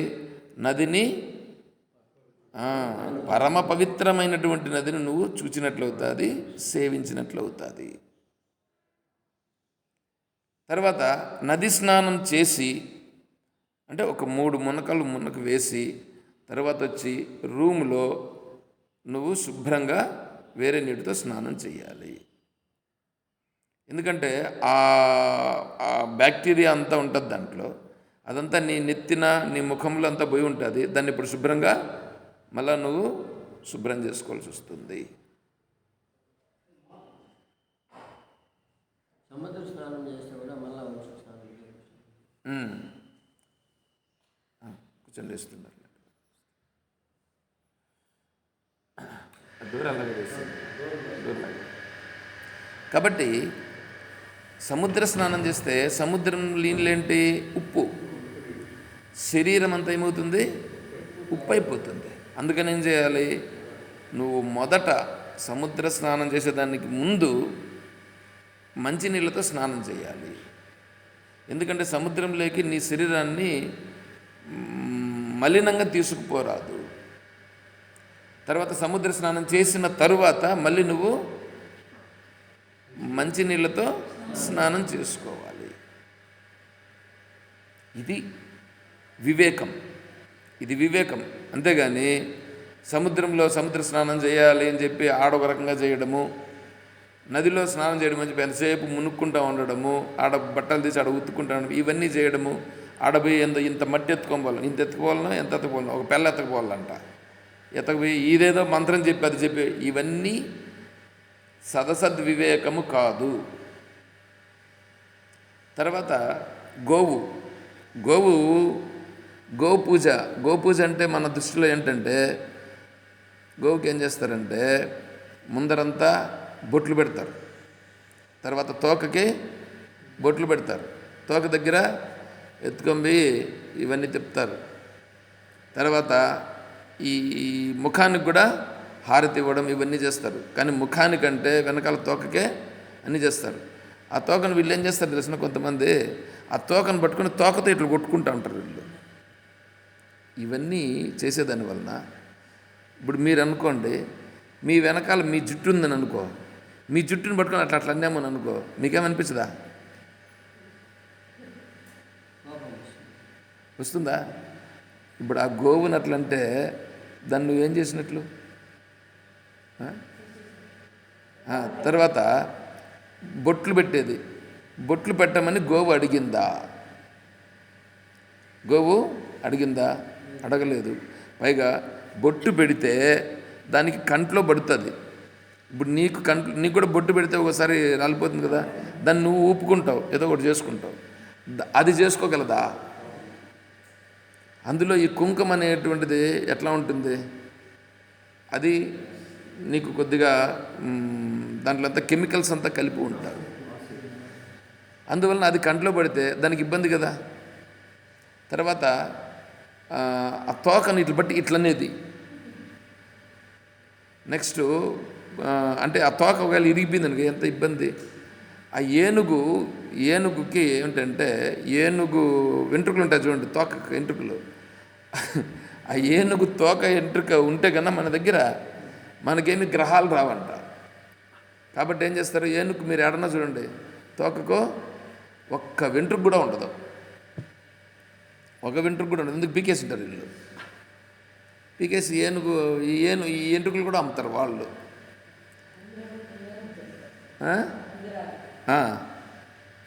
S1: నదిని ఆ, పరమ పవిత్రమైనటువంటి నదిని నువ్వు చూచినట్లు అవుతుంది, సేవించినట్లు అవుతుంది. తర్వాత నది స్నానం చేసి, అంటే ఒక 3 మునకలు మునక వేసి తర్వాత వచ్చి రూములో నువ్వు శుభ్రంగా వేరే నీటితో స్నానం చేయాలి. ఎందుకంటే ఆ ఆ బ్యాక్టీరియా అంతా ఉంటుంది దాంట్లో, అదంతా నీ నెత్తిన నీ ముఖంలో అంతా పోయి ఉంటుంది. దాన్ని ఇప్పుడు శుభ్రంగా మళ్ళా నువ్వు శుభ్రం చేసుకోవాల్సి వస్తుంది.
S3: సముద్ర స్నానం చేస్తే కూడా మళ్ళీ వచ్చి స్నానం చేయాలి.
S1: కూర్చొని వేస్తున్నారు దూరాలాగా వేస్తుంది దూరంలాగా. కాబట్టి సముద్ర స్నానం చేస్తే సముద్రం నీళ్ళేంటి? ఉప్పు. శరీరం అంతా ఏమవుతుంది? ఉప్పు అయిపోతుంది. అందుకని ఏం చేయాలి? నువ్వు మొదట సముద్ర స్నానం చేసేదానికి ముందు మంచినీళ్ళతో స్నానం చేయాలి. ఎందుకంటే సముద్రంలోకి నీ శరీరాన్ని మలినంగా తీసుకుపోరాదు. తర్వాత సముద్ర స్నానం చేసిన తరువాత మళ్ళీ నువ్వు మంచినీళ్ళతో స్నానం చేసుకోవాలి. ఇది వివేకం. ఇది వివేకం. అంతేగాని సముద్రంలో సముద్ర స్నానం చేయాలి అని చెప్పి ఆడొక రకంగా చేయడము, నదిలో స్నానం చేయడం అని చెప్పి ఎంతసేపు మునుక్కుంటూ ఉండడము, ఆడ బట్టలు తీసి ఆడ ఉత్తుకుంటా ఉండడం, ఇవన్నీ చేయడము. ఆడపోయి ఇంత మట్టి ఎత్తుకోవాలి, ఇంత ఎత్తుకోవాలనో ఎంత ఎత్తుకోవాలనో, ఒక పెళ్ళ ఎత్తుకోవాలంట, ఎత్తకపోయి ఇదేదో మంత్రం చెప్పి అది చెప్పి, ఇవన్నీ సదసద్వివేకము కాదు. తర్వాత గోపూజ అంటే మన దృష్టిలో ఏంటంటే, గోవుకి ఏం చేస్తారంటే ముందరంతా బొట్లు పెడతారు, తర్వాత తోకకి బొట్లు పెడతారు, తోక దగ్గర ఎత్తుకొని ఇవన్నీ తిప్పుతారు. తర్వాత ఈ ముఖానికి కూడా హారతి ఇవ్వడం ఇవన్నీ చేస్తారు. కానీ ముఖానికంటే వెనకాల తోకకే అన్నీ చేస్తారు. ఆ తోకను వీళ్ళు ఏం చేస్తారు తెలిసిన కొంతమంది ఆ తోకను పట్టుకొని తోకతో ఇట్లా కొట్టుకుంటూ ఉంటారు వీళ్ళు. ఇవన్నీ చేసేదాని వలన ఇప్పుడు మీరు అనుకోండి, మీ వెనకాల మీ జుట్టు ఉందని అనుకో, మీ జుట్టుని పట్టుకొని అట్లా అన్నామని అనుకో, మీకేమనిపించదా? వస్తుందా? ఇప్పుడు ఆ గోవుని అట్లంటే దాన్ని నువ్వేం చేసినట్లు? తర్వాత బొట్లు పెట్టేది, బొట్లు పెట్టమని గోవు అడిగిందా? గోవు అడిగిందా? అడగలేదు. పైగా బొట్టు పెడితే దానికి కంట్లో పడుతుంది. ఇప్పుడు నీకు కూడా బొట్టు పెడితే ఒకసారి రాలిపోతుంది కదా, దాన్ని నువ్వు ఊపుకుంటావు, ఏదో ఒకటి చేసుకుంటావు. అది చేసుకోగలదా? అందులో ఈ కుంకుమ అనేటువంటిది ఎట్లా ఉంటుంది? అది నీకు కొద్దిగా దాంట్లో అంతా కెమికల్స్ అంతా కలిపి ఉంటారు. అందువలన అది కంట్లో పడితే దానికి ఇబ్బంది కదా. తర్వాత ఆ తోకని ఇట్లా బట్టి ఇట్లనేది. నెక్స్ట్ అంటే ఆ తోక ఒకవేళ ఇరిగిపోయింది అనుకో ఎంత ఇబ్బంది. ఆ ఏనుగుకి ఏమిటంటే ఏనుగు వెంట్రుకలు ఉంటాయి చూడండి, తోక వెంట్రుకలు. ఆ ఏనుగు తోక వెంట్రుక ఉంటే కన్నా మన దగ్గర మనకేమి గ్రహాలు రావంట. కాబట్టి ఏం చేస్తారు, ఏనుగు మీరు ఎడన్నా చూడండి, తోకకు ఒక్క వెంట్రుక కూడా ఉండదు, ఒక వెంట్రుక కూడా ఉండదు. ఎందుకు పీకేసి ఉంటారు వీళ్ళు. పీకేసి ఈ వెంట్రుకలు కూడా అమ్ముతారు వాళ్ళు.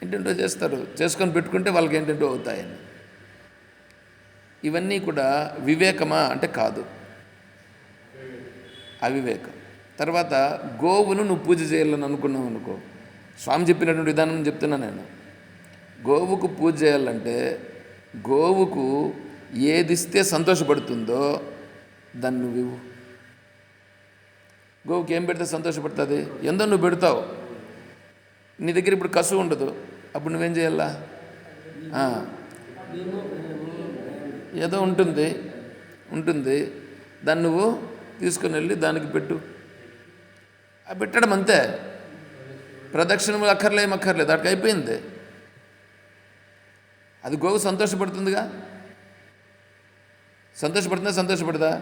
S1: ఏంటంటో చేస్తారు, చేసుకొని పెట్టుకుంటే వాళ్ళకి ఏంటంటో అవుతాయని. ఇవన్నీ కూడా వివేకమా అంటే కాదు, అవివేకం. తర్వాత గోవును నువ్వు పూజ చేయాలని అనుకున్నావు అనుకో, స్వామి చెప్పినటువంటి విధానం చెప్తున్నా నేను. గోవుకు పూజ చేయాలంటే గోవుకు ఏదిస్తే సంతోషపడుతుందో దాన్ని నువ్వు ఇవ్వు. గోవుకి ఏం పెడితే సంతోషపడుతుంది? ఎంతో నువ్వు పెడతావు. నీ దగ్గర ఇప్పుడు కసువు ఉండదు, అప్పుడు నువ్వేం చేయాలా? ఏదో ఉంటుంది దాన్ని నువ్వు తీసుకుని వెళ్ళి దానికి పెట్టు. పెట్టడం అంతే, ప్రదక్షిణములు అక్కర్లేదు, అక్కడికి అయిపోయింది. అది గోవు సంతోషపడుతుందిగా. సంతోషపడుతుందా?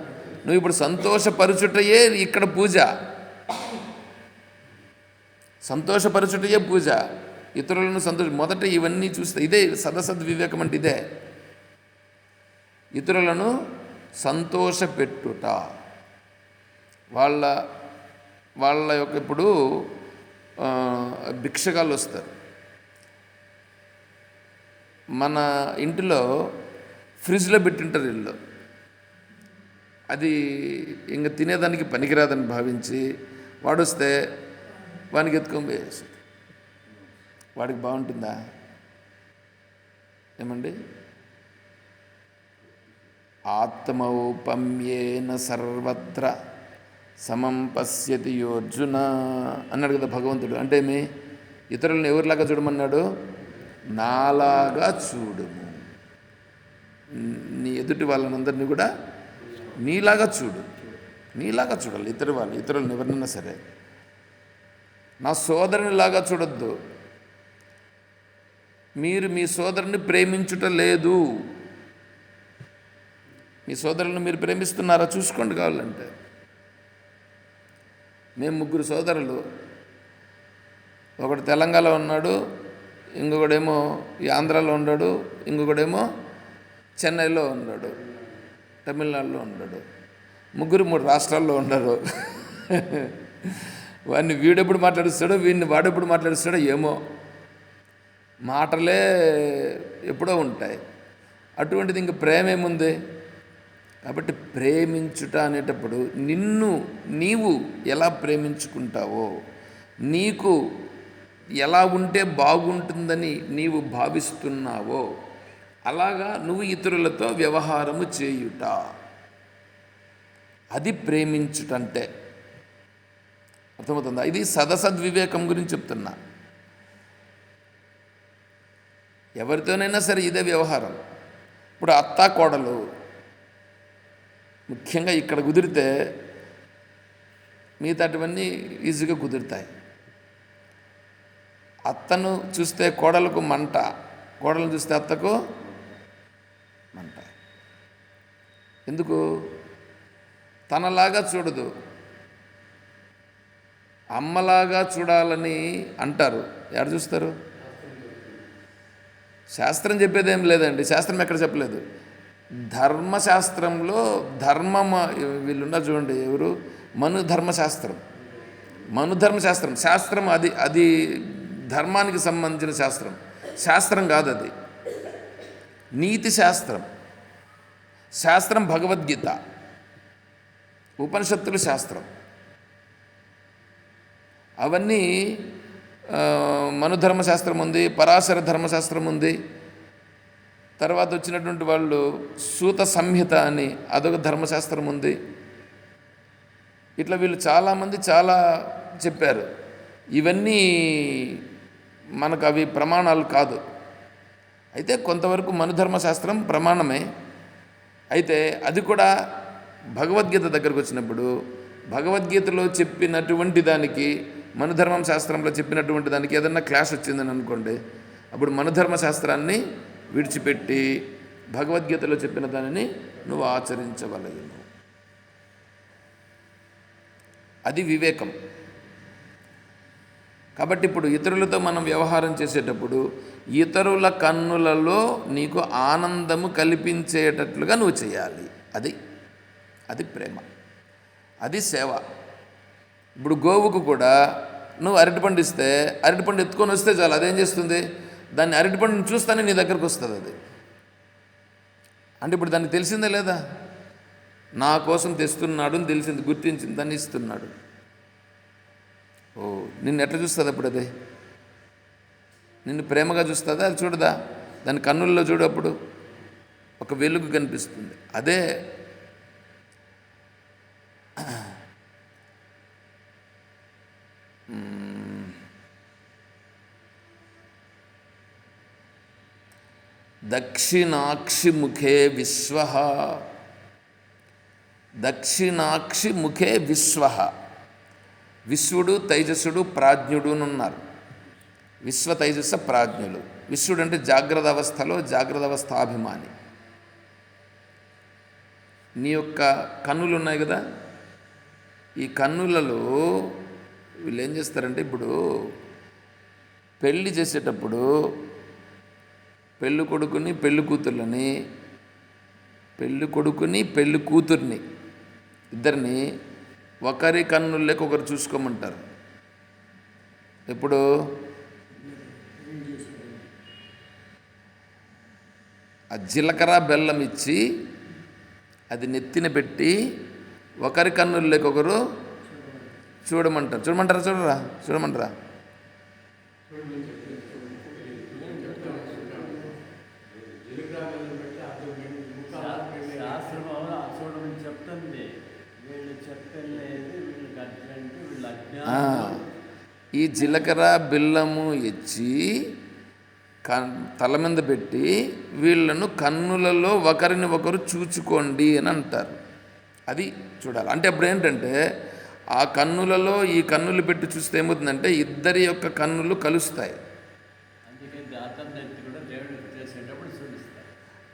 S1: నువ్వు ఇప్పుడు సంతోషపరచుటయే ఇక్కడ పూజ, సంతోషపరచుటయే పూజ. ఇతరులను మొదట ఇవన్నీ చూస్తే ఇదే సదసద్వివేకం అంటే ఇదే, ఇతరులను సంతోషపెట్టుట. వాళ్ళ యొక్క ఇప్పుడు భిక్షగాళ్ళు వస్తారు. మన ఇంటిలో ఫ్రిడ్జ్లో పెట్టింటారు ఇల్లు, అది ఇంక తినేదానికి పనికిరాదని భావించి వాడు వస్తే వానికి ఎత్తుకొని పోయేస్తుంది. వాడికి బాగుంటుందా? ఏమండి? ఆత్మౌపమ్యేన సర్వత్ర సమం పశ్యతి యోర్జున అన్నాడు కదా భగవంతుడు. అంటే మీ ఇతరులను ఎవరిలాగా చూడమన్నాడు? నాలాగా చూడుము. నీ ఎదుటి వాళ్ళనందరినీ కూడా నీలాగా చూడు, నీలాగా చూడాలి. ఇతరులను ఎవరినైనా సరే నా సోదరునిలాగా చూడొద్దు. మీరు మీ సోదరుని ప్రేమించుట లేదు. మీ సోదరులను మీరు ప్రేమిస్తున్నారా చూసుకోండి కావాలంటే. మేము 3 సోదరులు, ఒకడు తెలంగాణలో ఉన్నాడు, ఇంకొకడేమో ఈ ఆంధ్రాలో ఉన్నాడు, ఇంకొకడేమో చెన్నైలో ఉన్నాడు, తమిళనాడులో ఉన్నాడు. 3 రాష్ట్రాల్లో ఉన్నారు. వాడిని వీడెప్పుడు మాట్లాడిస్తాడో, వీడిని వాడెప్పుడు మాట్లాడిస్తాడో ఏమో, మాటలే ఎప్పుడో ఉంటాయి. అటువంటిది ఇంక ప్రేమ ఏముంది? కాబట్టి ప్రేమించుట అనేటప్పుడు నీవు ఎలా ప్రేమించుకుంటావో, నీకు ఎలా ఉంటే బాగుంటుందని నీవు భావిస్తున్నావో అలాగా నువ్వు ఇతరులతో వ్యవహారము చేయుట, అది ప్రేమించుటంటే. అర్థమవుతుందా? ఇది సదసద్వివేకం గురించి చెప్తున్నా. ఎవరితోనైనా సరే ఇదే వ్యవహారం. ఇప్పుడు అత్త కోడలు ముఖ్యంగా ఇక్కడ కుదిరితే మిగతాటివన్నీ ఈజీగా కుదురుతాయి. అత్తను చూస్తే కోడలకు మంట, కోడలను చూస్తే అత్తకు మంట. ఎందుకు? తనలాగా చూడదు, అమ్మలాగా చూడాలని అంటారు. ఎవరు చూస్తారు? శాస్త్రం చెప్పేదేం లేదండి. శాస్త్రం ఎక్కడ చెప్పలేదు. ధర్మశాస్త్రంలో వీళ్ళున్నారు చూడండి, ఎవరు? మనుధర్మశాస్త్రం. శాస్త్రం అది ధర్మానికి సంబంధించిన శాస్త్రం. శాస్త్రం కాదు అది, నీతి శాస్త్రం. శాస్త్రం భగవద్గీత, ఉపనిషత్తులు శాస్త్రం. అవన్నీ మనుధర్మశాస్త్రం ఉంది, పరాశర ధర్మశాస్త్రం ఉంది. తర్వాత వచ్చినటువంటి వాళ్ళు సూత సంహిత అని అదొక ధర్మశాస్త్రం ఉంది. ఇట్లా వీళ్ళు చాలామంది చాలా చెప్పారు. ఇవన్నీ మనకు అవి ప్రమాణాలు కాదు. అయితే కొంతవరకు మనుధర్మశాస్త్రం ప్రమాణమే. అయితే అది కూడా భగవద్గీత దగ్గరకు వచ్చినప్పుడు భగవద్గీతలో చెప్పినటువంటి దానికి మనుధర్మం శాస్త్రంలో చెప్పినటువంటి దానికి ఏదన్నా క్లాష్ వచ్చిందని అనుకోండి, అప్పుడు మనుధర్మశాస్త్రాన్ని విడిచిపెట్టి భగవద్గీతలో చెప్పిన దానిని నువ్వు ఆచరించవలెను. అది వివేకం. కాబట్టి ఇప్పుడు ఇతరులతో మనం వ్యవహారం చేసేటప్పుడు ఇతరుల కన్నులలో నీకు ఆనందము కల్పించేటట్లుగా నువ్వు చేయాలి. అది ప్రేమ, అది సేవ. ఇప్పుడు గోవుకు కూడా నువ్వు అరటిపండు ఇస్తే, అరటిపండు ఎత్తుకొని వస్తే చాలు, అదేం చేస్తుంది? దాన్ని అరటిపండుని చూస్తానే నీ దగ్గరకు వస్తుంది అది. అంటే ఇప్పుడు దానికి తెలిసిందే లేదా? నా కోసం తెస్తున్నాడు అని తెలిసింది, గుర్తించింది, దాన్ని ఇస్తున్నాడు. ఓ, నిన్ను ఎట్లా చూస్తుంది అప్పుడు? అదే నిన్ను ప్రేమగా చూస్తుందా? అది చూడదా? దాని కన్నుల్లో చూడు, అప్పుడు ఒక వెలుగు కనిపిస్తుంది. అదే దక్షిణాక్షి ముఖే విశ్వ, దక్షిణాక్షి ముఖే విశ్వ. విశ్వడు, తైజస్సుడు, ప్రాజ్ఞుడు అని ఉన్నారు. విశ్వ, తైజస్స, ప్రాజ్ఞులు. విశ్వడు అంటే జాగ్రత్త అవస్థలో జాగ్రత్త అవస్థాభిమాని. నీ యొక్క కన్నులు ఉన్నాయి కదా, ఈ కన్నులలో వీళ్ళు ఏం చేస్తారంటే, ఇప్పుడు పెళ్ళి చేసేటప్పుడు పెళ్ళి కొడుకుని పెళ్ళి కూతుర్లని, పెళ్ళి కొడుకుని పెళ్ళి కూతుర్ని ఇద్దరిని ఒకరి కన్నుల్లోకి ఒకరు చూసుకోమంటారు. ఎప్పుడు ఆ జీలకర్ర బెల్లం ఇచ్చి అది నెత్తిన పెట్టి ఒకరి కన్నుల్లోకి ఒకరు చూడమంటారు. చూడమంటారా? ఈ జీలకర్ర బెల్లము ఇచ్చి తల మీద పెట్టి వీళ్ళను కన్నులలో ఒకరిని ఒకరు చూచుకోండి అని అంటారు. అది చూడాలి. అంటే అప్పుడు ఏంటంటే ఆ కన్నులలో ఈ కన్నులు పెట్టి చూస్తే ఏమవుతుందంటే ఇద్దరి యొక్క కన్నులు కలుస్తాయి.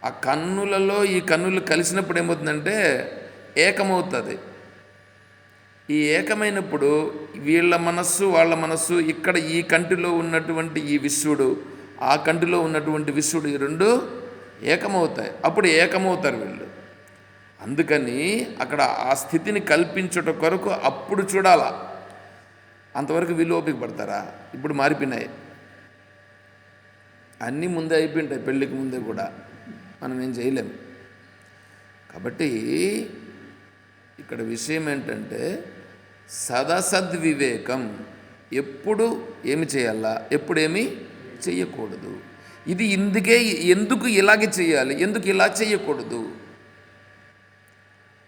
S1: ఆ కన్నులలో ఈ కన్నులు కలిసినప్పుడు ఏమవుతుందంటే ఏకమవుతుంది. ఈ ఏకమైనప్పుడు వీళ్ళ మనస్సు వాళ్ళ మనస్సు, ఇక్కడ ఈ కంటిలో ఉన్నటువంటి ఈ విశ్వడు ఆ కంటిలో ఉన్నటువంటి విశ్వడు, ఈ రెండు ఏకమవుతాయి. అప్పుడు ఏకమవుతారు వీళ్ళు. అందుకని అక్కడ ఆ స్థితిని కల్పించుట కొరకు అప్పుడు చూడాలా. అంతవరకు వీళ్ళు ఓపిక పడతారా? ఇప్పుడు మారిపోయినాయి అన్నీ, ముందే అయిపోయింటాయి. పెళ్ళికి ముందే కూడా మనం ఏం చేయలేము. కాబట్టి ఇక్కడ విషయం ఏంటంటే సదసద్వివేకం. ఎప్పుడు ఏమి చేయాలా, ఎప్పుడు ఏమి చెయ్యకూడదు. ఇది ఎందుకు ఇలాగే చేయాలి, ఎందుకు ఇలా చేయకూడదు,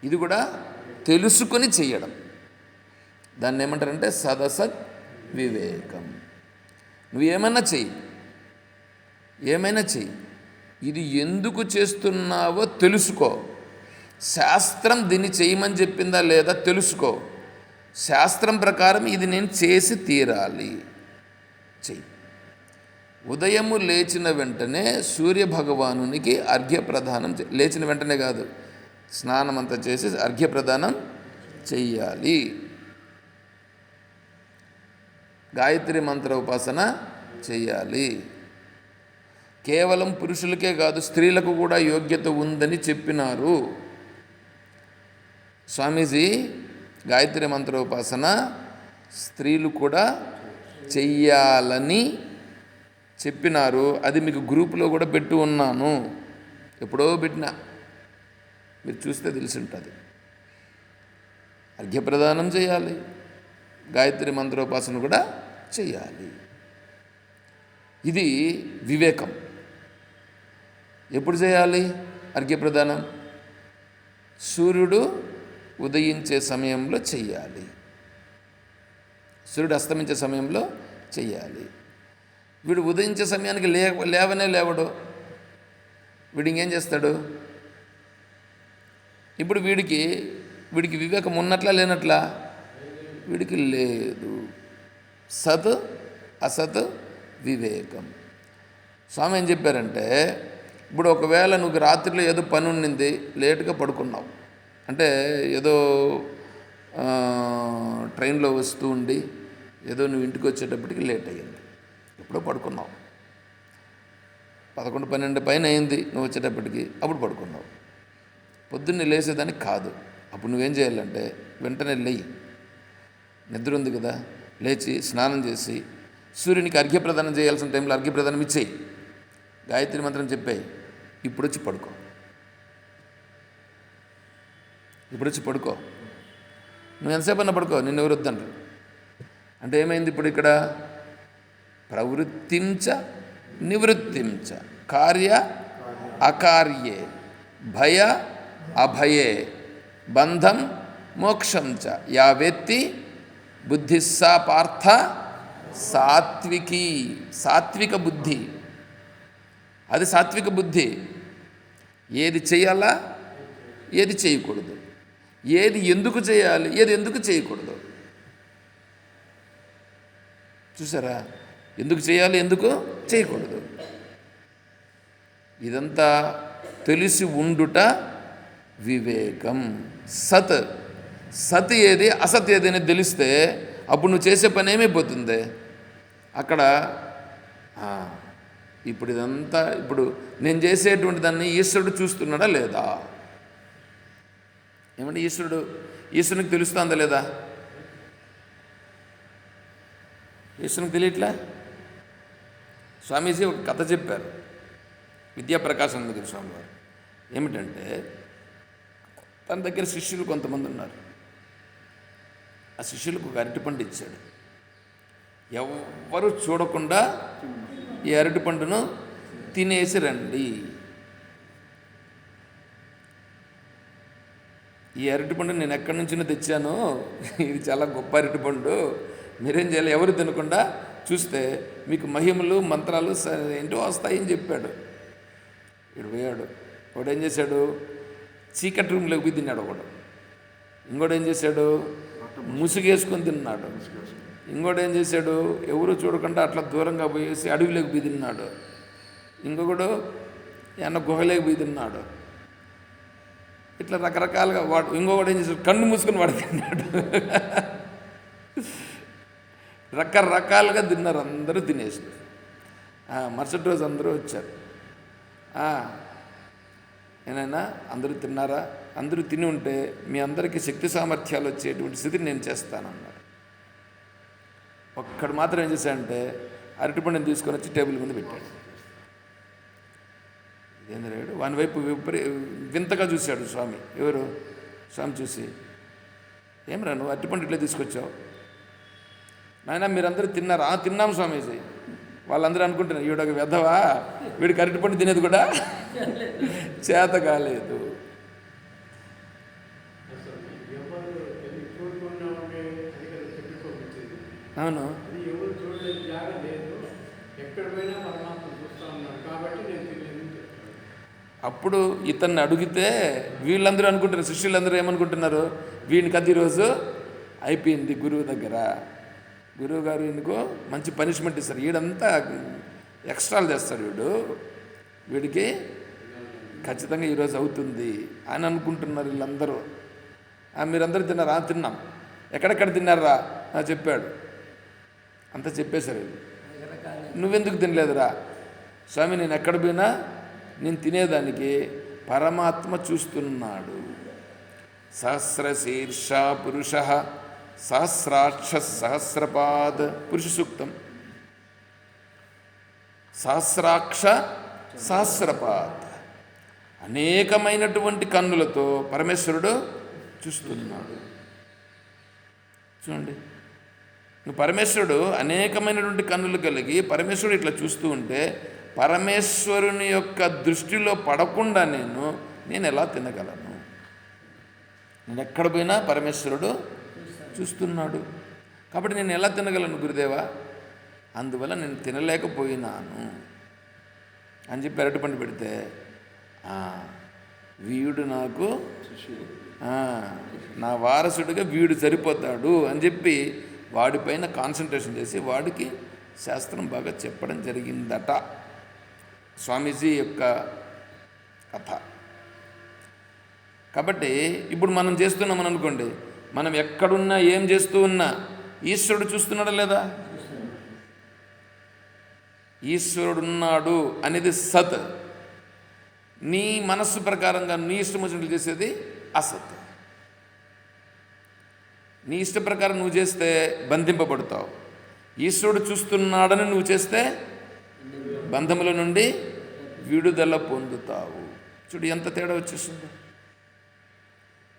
S1: ఇది కూడా తెలుసుకొని చేయడం. దాన్ని ఏమంటారంటే సదసద్ వివేకం. నువ్వు ఏమైనా చెయ్యి, ఇది ఎందుకు చేస్తున్నావో తెలుసుకో. శాస్త్రం దీన్ని చేయమని చెప్పిందా లేదా తెలుసుకో. శాస్త్రం ప్రకారం ఇది నేను చేసి తీరాలి, చెయ్యి. ఉదయము లేచిన వెంటనే సూర్యభగవానునికి అర్ఘ్యప్రదానం, లేచిన వెంటనే కాదు, స్నానం అంతా చేసి అర్ఘ్యప్రదానం చెయ్యాలి. గాయత్రి మంత్ర ఉపాసన చెయ్యాలి. కేవలం పురుషులకే కాదు, స్త్రీలకు కూడా యోగ్యత ఉందని చెప్పినారు స్వామీజీ. గాయత్రి మంత్రోపాసన స్త్రీలు కూడా చెయ్యాలని చెప్పినారు. అది మీకు గ్రూపులో కూడా పెట్టి ఉన్నాను, ఎప్పుడో పెట్టినా, మీరు చూస్తే తెలిసి ఉంటుంది. అర్ఘ్యప్రదానం చేయాలి, గాయత్రి మంత్రోపాసన కూడా చేయాలి. ఇది వివేకం. ఎప్పుడు చేయాలి అర్ఘ్యప్రదానం? సూర్యుడు ఉదయించే సమయంలో చెయ్యాలి, సూర్యుడు అస్తమించే సమయంలో చెయ్యాలి. వీడు ఉదయించే సమయానికి లేవడు. వీడు ఇంకేం చేస్తాడు? ఇప్పుడు వీడికి వివేకం ఉన్నట్లా లేనట్లా? వీడికి లేదు. సత్ అసత్ వివేకం. స్వామి ఏం చెప్పారంటే, ఇప్పుడు ఒకవేళ నువ్వు రాత్రిలో ఏదో పని ఉండింది, లేటుగా పడుకున్నావు, అంటే ఏదో ట్రైన్లో వస్తూ ఉండి ఏదో నువ్వు ఇంటికి వచ్చేటప్పటికి లేట్ అయ్యింది, ఎప్పుడో పడుకున్నావు, 11-12 పైన అయింది నువ్వు వచ్చేటప్పటికి, అప్పుడు పడుకున్నావు. పొద్దున్నే లేసేదానికి కాదు. అప్పుడు నువ్వేం చేయాలంటే వెంటనే లేయి, నిద్ర ఉంది కదా, లేచి స్నానం చేసి సూర్యునికి అర్ఘ్యప్రదానం చేయాల్సిన టైంలో అర్ఘ్యప్రదానం ఇచ్చేయి, గాయత్రి మంత్రం చెప్పాయి, ఇప్పుడు వచ్చి పడుకో. నువ్వు ఎంతసేపు అన్నా పడుకో, నిన్ను ఎవరు వద్దంటారు. అంటే ఏమైంది ఇప్పుడు ఇక్కడ? ప్రవృత్తించ నివృత్తించ, కార్య అకార్యే, భయ అభయే, బంధం మోక్షం చ యా వేత్తి బుద్ధిస్సా పార్థ సాత్విక బుద్ధి. అది సాత్విక బుద్ధి. ఏది చేయాలా, ఏది చేయకూడదు, ఏది ఎందుకు చేయాలి, ఏది ఎందుకు చేయకూడదు. చూసారా? ఎందుకు చేయాలి, ఎందుకు చేయకూడదు. ఇదంతా తెలిసి ఉండుట వివేకం. సత్ సత్ ఏది అసత్ ఏది అనేది తెలిస్తే అప్పుడు నువ్వు చేసే పని ఏమైపోతుంది అక్కడ. ఇప్పుడు ఇదంతా ఇప్పుడు నేను చేసేటువంటి దాన్ని ఈశ్వరుడు చూస్తున్నాడా లేదా? ఏమంటే ఈశ్వరునికి తెలుస్తుందా లేదా? ఈశ్వరునికి తెలియట్లా. స్వామీజీ ఒక కథ చెప్పారు, విద్యాప్రకాశానంద స్వామి వారు. ఏమిటంటే తన దగ్గర శిష్యులు కొంతమంది ఉన్నారు. ఆ శిష్యులకు ఒక అరటిపండు ఇచ్చాడు. ఎవ్వరూ చూడకుండా ఈ అరటిపండును తినేసి రండి. ఈ అరటిపండు నేను ఎక్కడి నుంచినో తెచ్చాను, ఇది చాలా గొప్ప అరటిపండు, మీరేం చేయాలి, ఎవరు తినకుండా చూస్తే మీకు మహిమలు మంత్రాలు ఏంటో వస్తాయని చెప్పాడు. ఇడు పోయాడు. వాడు ఏం చేశాడు, చీకటి రూమ్లోకి పోయి తిన్నాడు ఒకడు. ఇంకోటి ఏం చేశాడు, ముసుగేసుకొని తిన్నాడు. ఇంకోటి ఏం చేశాడు, ఎవరు చూడకుండా అట్లా దూరంగా పోయేసి అడవిలోకి పోయి తిన్నాడు. ఇంకొకడు ఏమన్నా గుహలోకి పోయి తిన్నాడు. ఇట్లా రకరకాలుగా వాడు. ఇంకొకటి ఏం చేశాడు, కన్ను మూసుకొని వాడు తిన్నాడు. రకరకాలుగా తిన్నారు, అందరూ తినేసారు. మరుసటి రోజు అందరూ వచ్చారు. ఏనైనా అందరూ తిన్నారా? అందరూ తిని ఉంటే మీ అందరికీ శక్తి సామర్థ్యాలు వచ్చేటువంటి స్థితిని నేను చేస్తానన్నాడు. ఒక్కడు మాత్రం ఏం చేశాడంటే అరటిపండుని తీసుకొని వచ్చి టేబుల్ మీద పెట్టాడు. ఇదేంద్రాడు వాని వైపు వింతగా చూశాడు స్వామి. ఎవరు? స్వామి చూసి, ఏమరా నువ్వు అరటిపండు ఇట్లా తీసుకొచ్చావు? నాయన మీరందరూ తిన్నారా? తిన్నాం స్వామీజీ. వాళ్ళందరూ అనుకుంటున్నారు ఈవిడొక వెధవా, వీడికి అరటిపండు తినేది కూడా చేత కాలేదు. అవును, అప్పుడు ఇతన్ని అడిగితే వీళ్ళందరూ అనుకుంటారు, శిష్యులందరూ ఏమనుకుంటున్నారు, వీడికి అది ఈరోజు అయిపోయింది గురువు దగ్గర, గురువు గారు ఈయనకు మంచి పనిష్మెంట్ ఇస్తారు, వీడంతా ఎక్స్ట్రాలు చేస్తాడు, వీడికి ఖచ్చితంగా ఈరోజు అవుతుంది అని అనుకుంటున్నారు వీళ్ళందరూ. మీరందరూ తిన్నారా? తిన్నాం. ఎక్కడెక్కడ తిన్నారా? చెప్పాడు. అంతా చెప్పేశారు. నువ్వెందుకు తినలేదురా? స్వామి నేను ఎక్కడ పోయినా నేను తినేదానికి పరమాత్మ చూస్తున్నాడు. సహస్రశీర్ష పురుష సహస్రాక్ష సహస్రపాద్ పురుష సూక్తం. సహస్రాక్ష సహస్రపాద్, అనేకమైనటువంటి కన్నులతో పరమేశ్వరుడు చూస్తున్నాడు. చూడండి, పరమేశ్వరుడు అనేకమైనటువంటి కన్నులు కలిగి పరమేశ్వరుడు ఇట్లా చూస్తూ ఉంటే పరమేశ్వరుని యొక్క దృష్టిలో పడకుండా నేను ఎలా తినగలను? నేను ఎక్కడ పోయినా పరమేశ్వరుడు చూస్తున్నాడు, కాబట్టి నేను ఎలా తినగలను గురుదేవా? అందువల్ల నేను తినలేకపోయినాను అని చెప్పి అరటిపండు పెడితే, వీడు నాకు నా వారసుడిగా వీడు సరిపోతాడు అని చెప్పి వాడిపైన కాన్సన్ట్రేషన్ చేసి వాడికి శాస్త్రం బాగా చెప్పడం జరిగిందట. స్వామీజీ యొక్క కథ. కాబట్టి ఇప్పుడు మనం చేస్తున్నామని అనుకోండి, మనం ఎక్కడున్నా ఏం చేస్తూ ఉన్నా ఈశ్వరుడు చూస్తున్నాడా లేదా? ఈశ్వరుడున్నాడు అనేది సత్. నీ మనస్సు ప్రకారంగా నీ ఇష్టం వచ్చినట్లు చేసేది అసత్. నీ ఇష్ట ప్రకారం నువ్వు చేస్తే బంధింపబడతావు. ఈశ్వరుడు చూస్తున్నాడని నువ్వు చేస్తే బంధముల నుండి విడుదల పొందుతావు. చూడు ఎంత తేడా వచ్చేసింది.